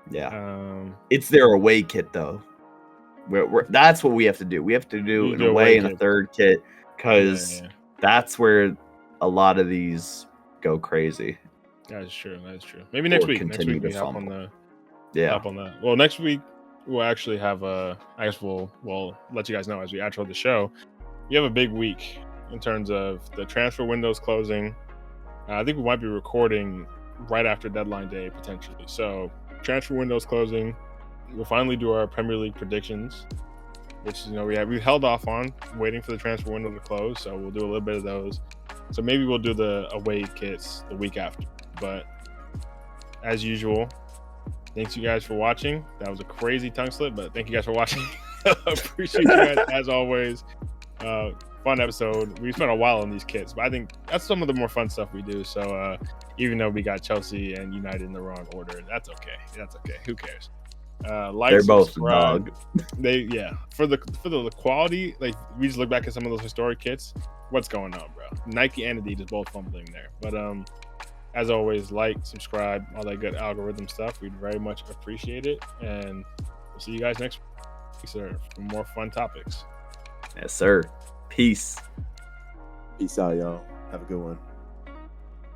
Yeah. It's their away kit, though. That's what we have to do. We have to do You an do away away and a kit. third kit because Yeah. that's where a lot of these go crazy. That is true. Maybe next Or week. Next continue week we to hop on fumble. the hop on that. Well, next week we'll actually have I guess we'll let you guys know as we outro the show. You have a big week in terms of the transfer windows closing. I think we might be recording right after deadline day potentially. So transfer windows closing. We'll finally do our Premier League predictions, which we held off on waiting for the transfer window to close. So we'll do a little bit of those. So maybe we'll do the away kits the week after. But as usual, thanks you guys for watching. That was a crazy tongue slip, but thank you guys for watching. Appreciate you guys as always. Fun episode. We spent a while on these kits, but I think that's some of the more fun stuff we do. So even though we got Chelsea and United in the wrong order, that's okay. Who cares? They're both the dog. For the quality, like we just look back at some of those historic kits. What's going on, bro? Nike and Adidas both fumbling there. But as always, like, subscribe, all that good algorithm stuff. We'd very much appreciate it. And we'll see you guys next week, sir, for more fun topics. Yes, sir. Peace. Peace out, y'all. Have a good one.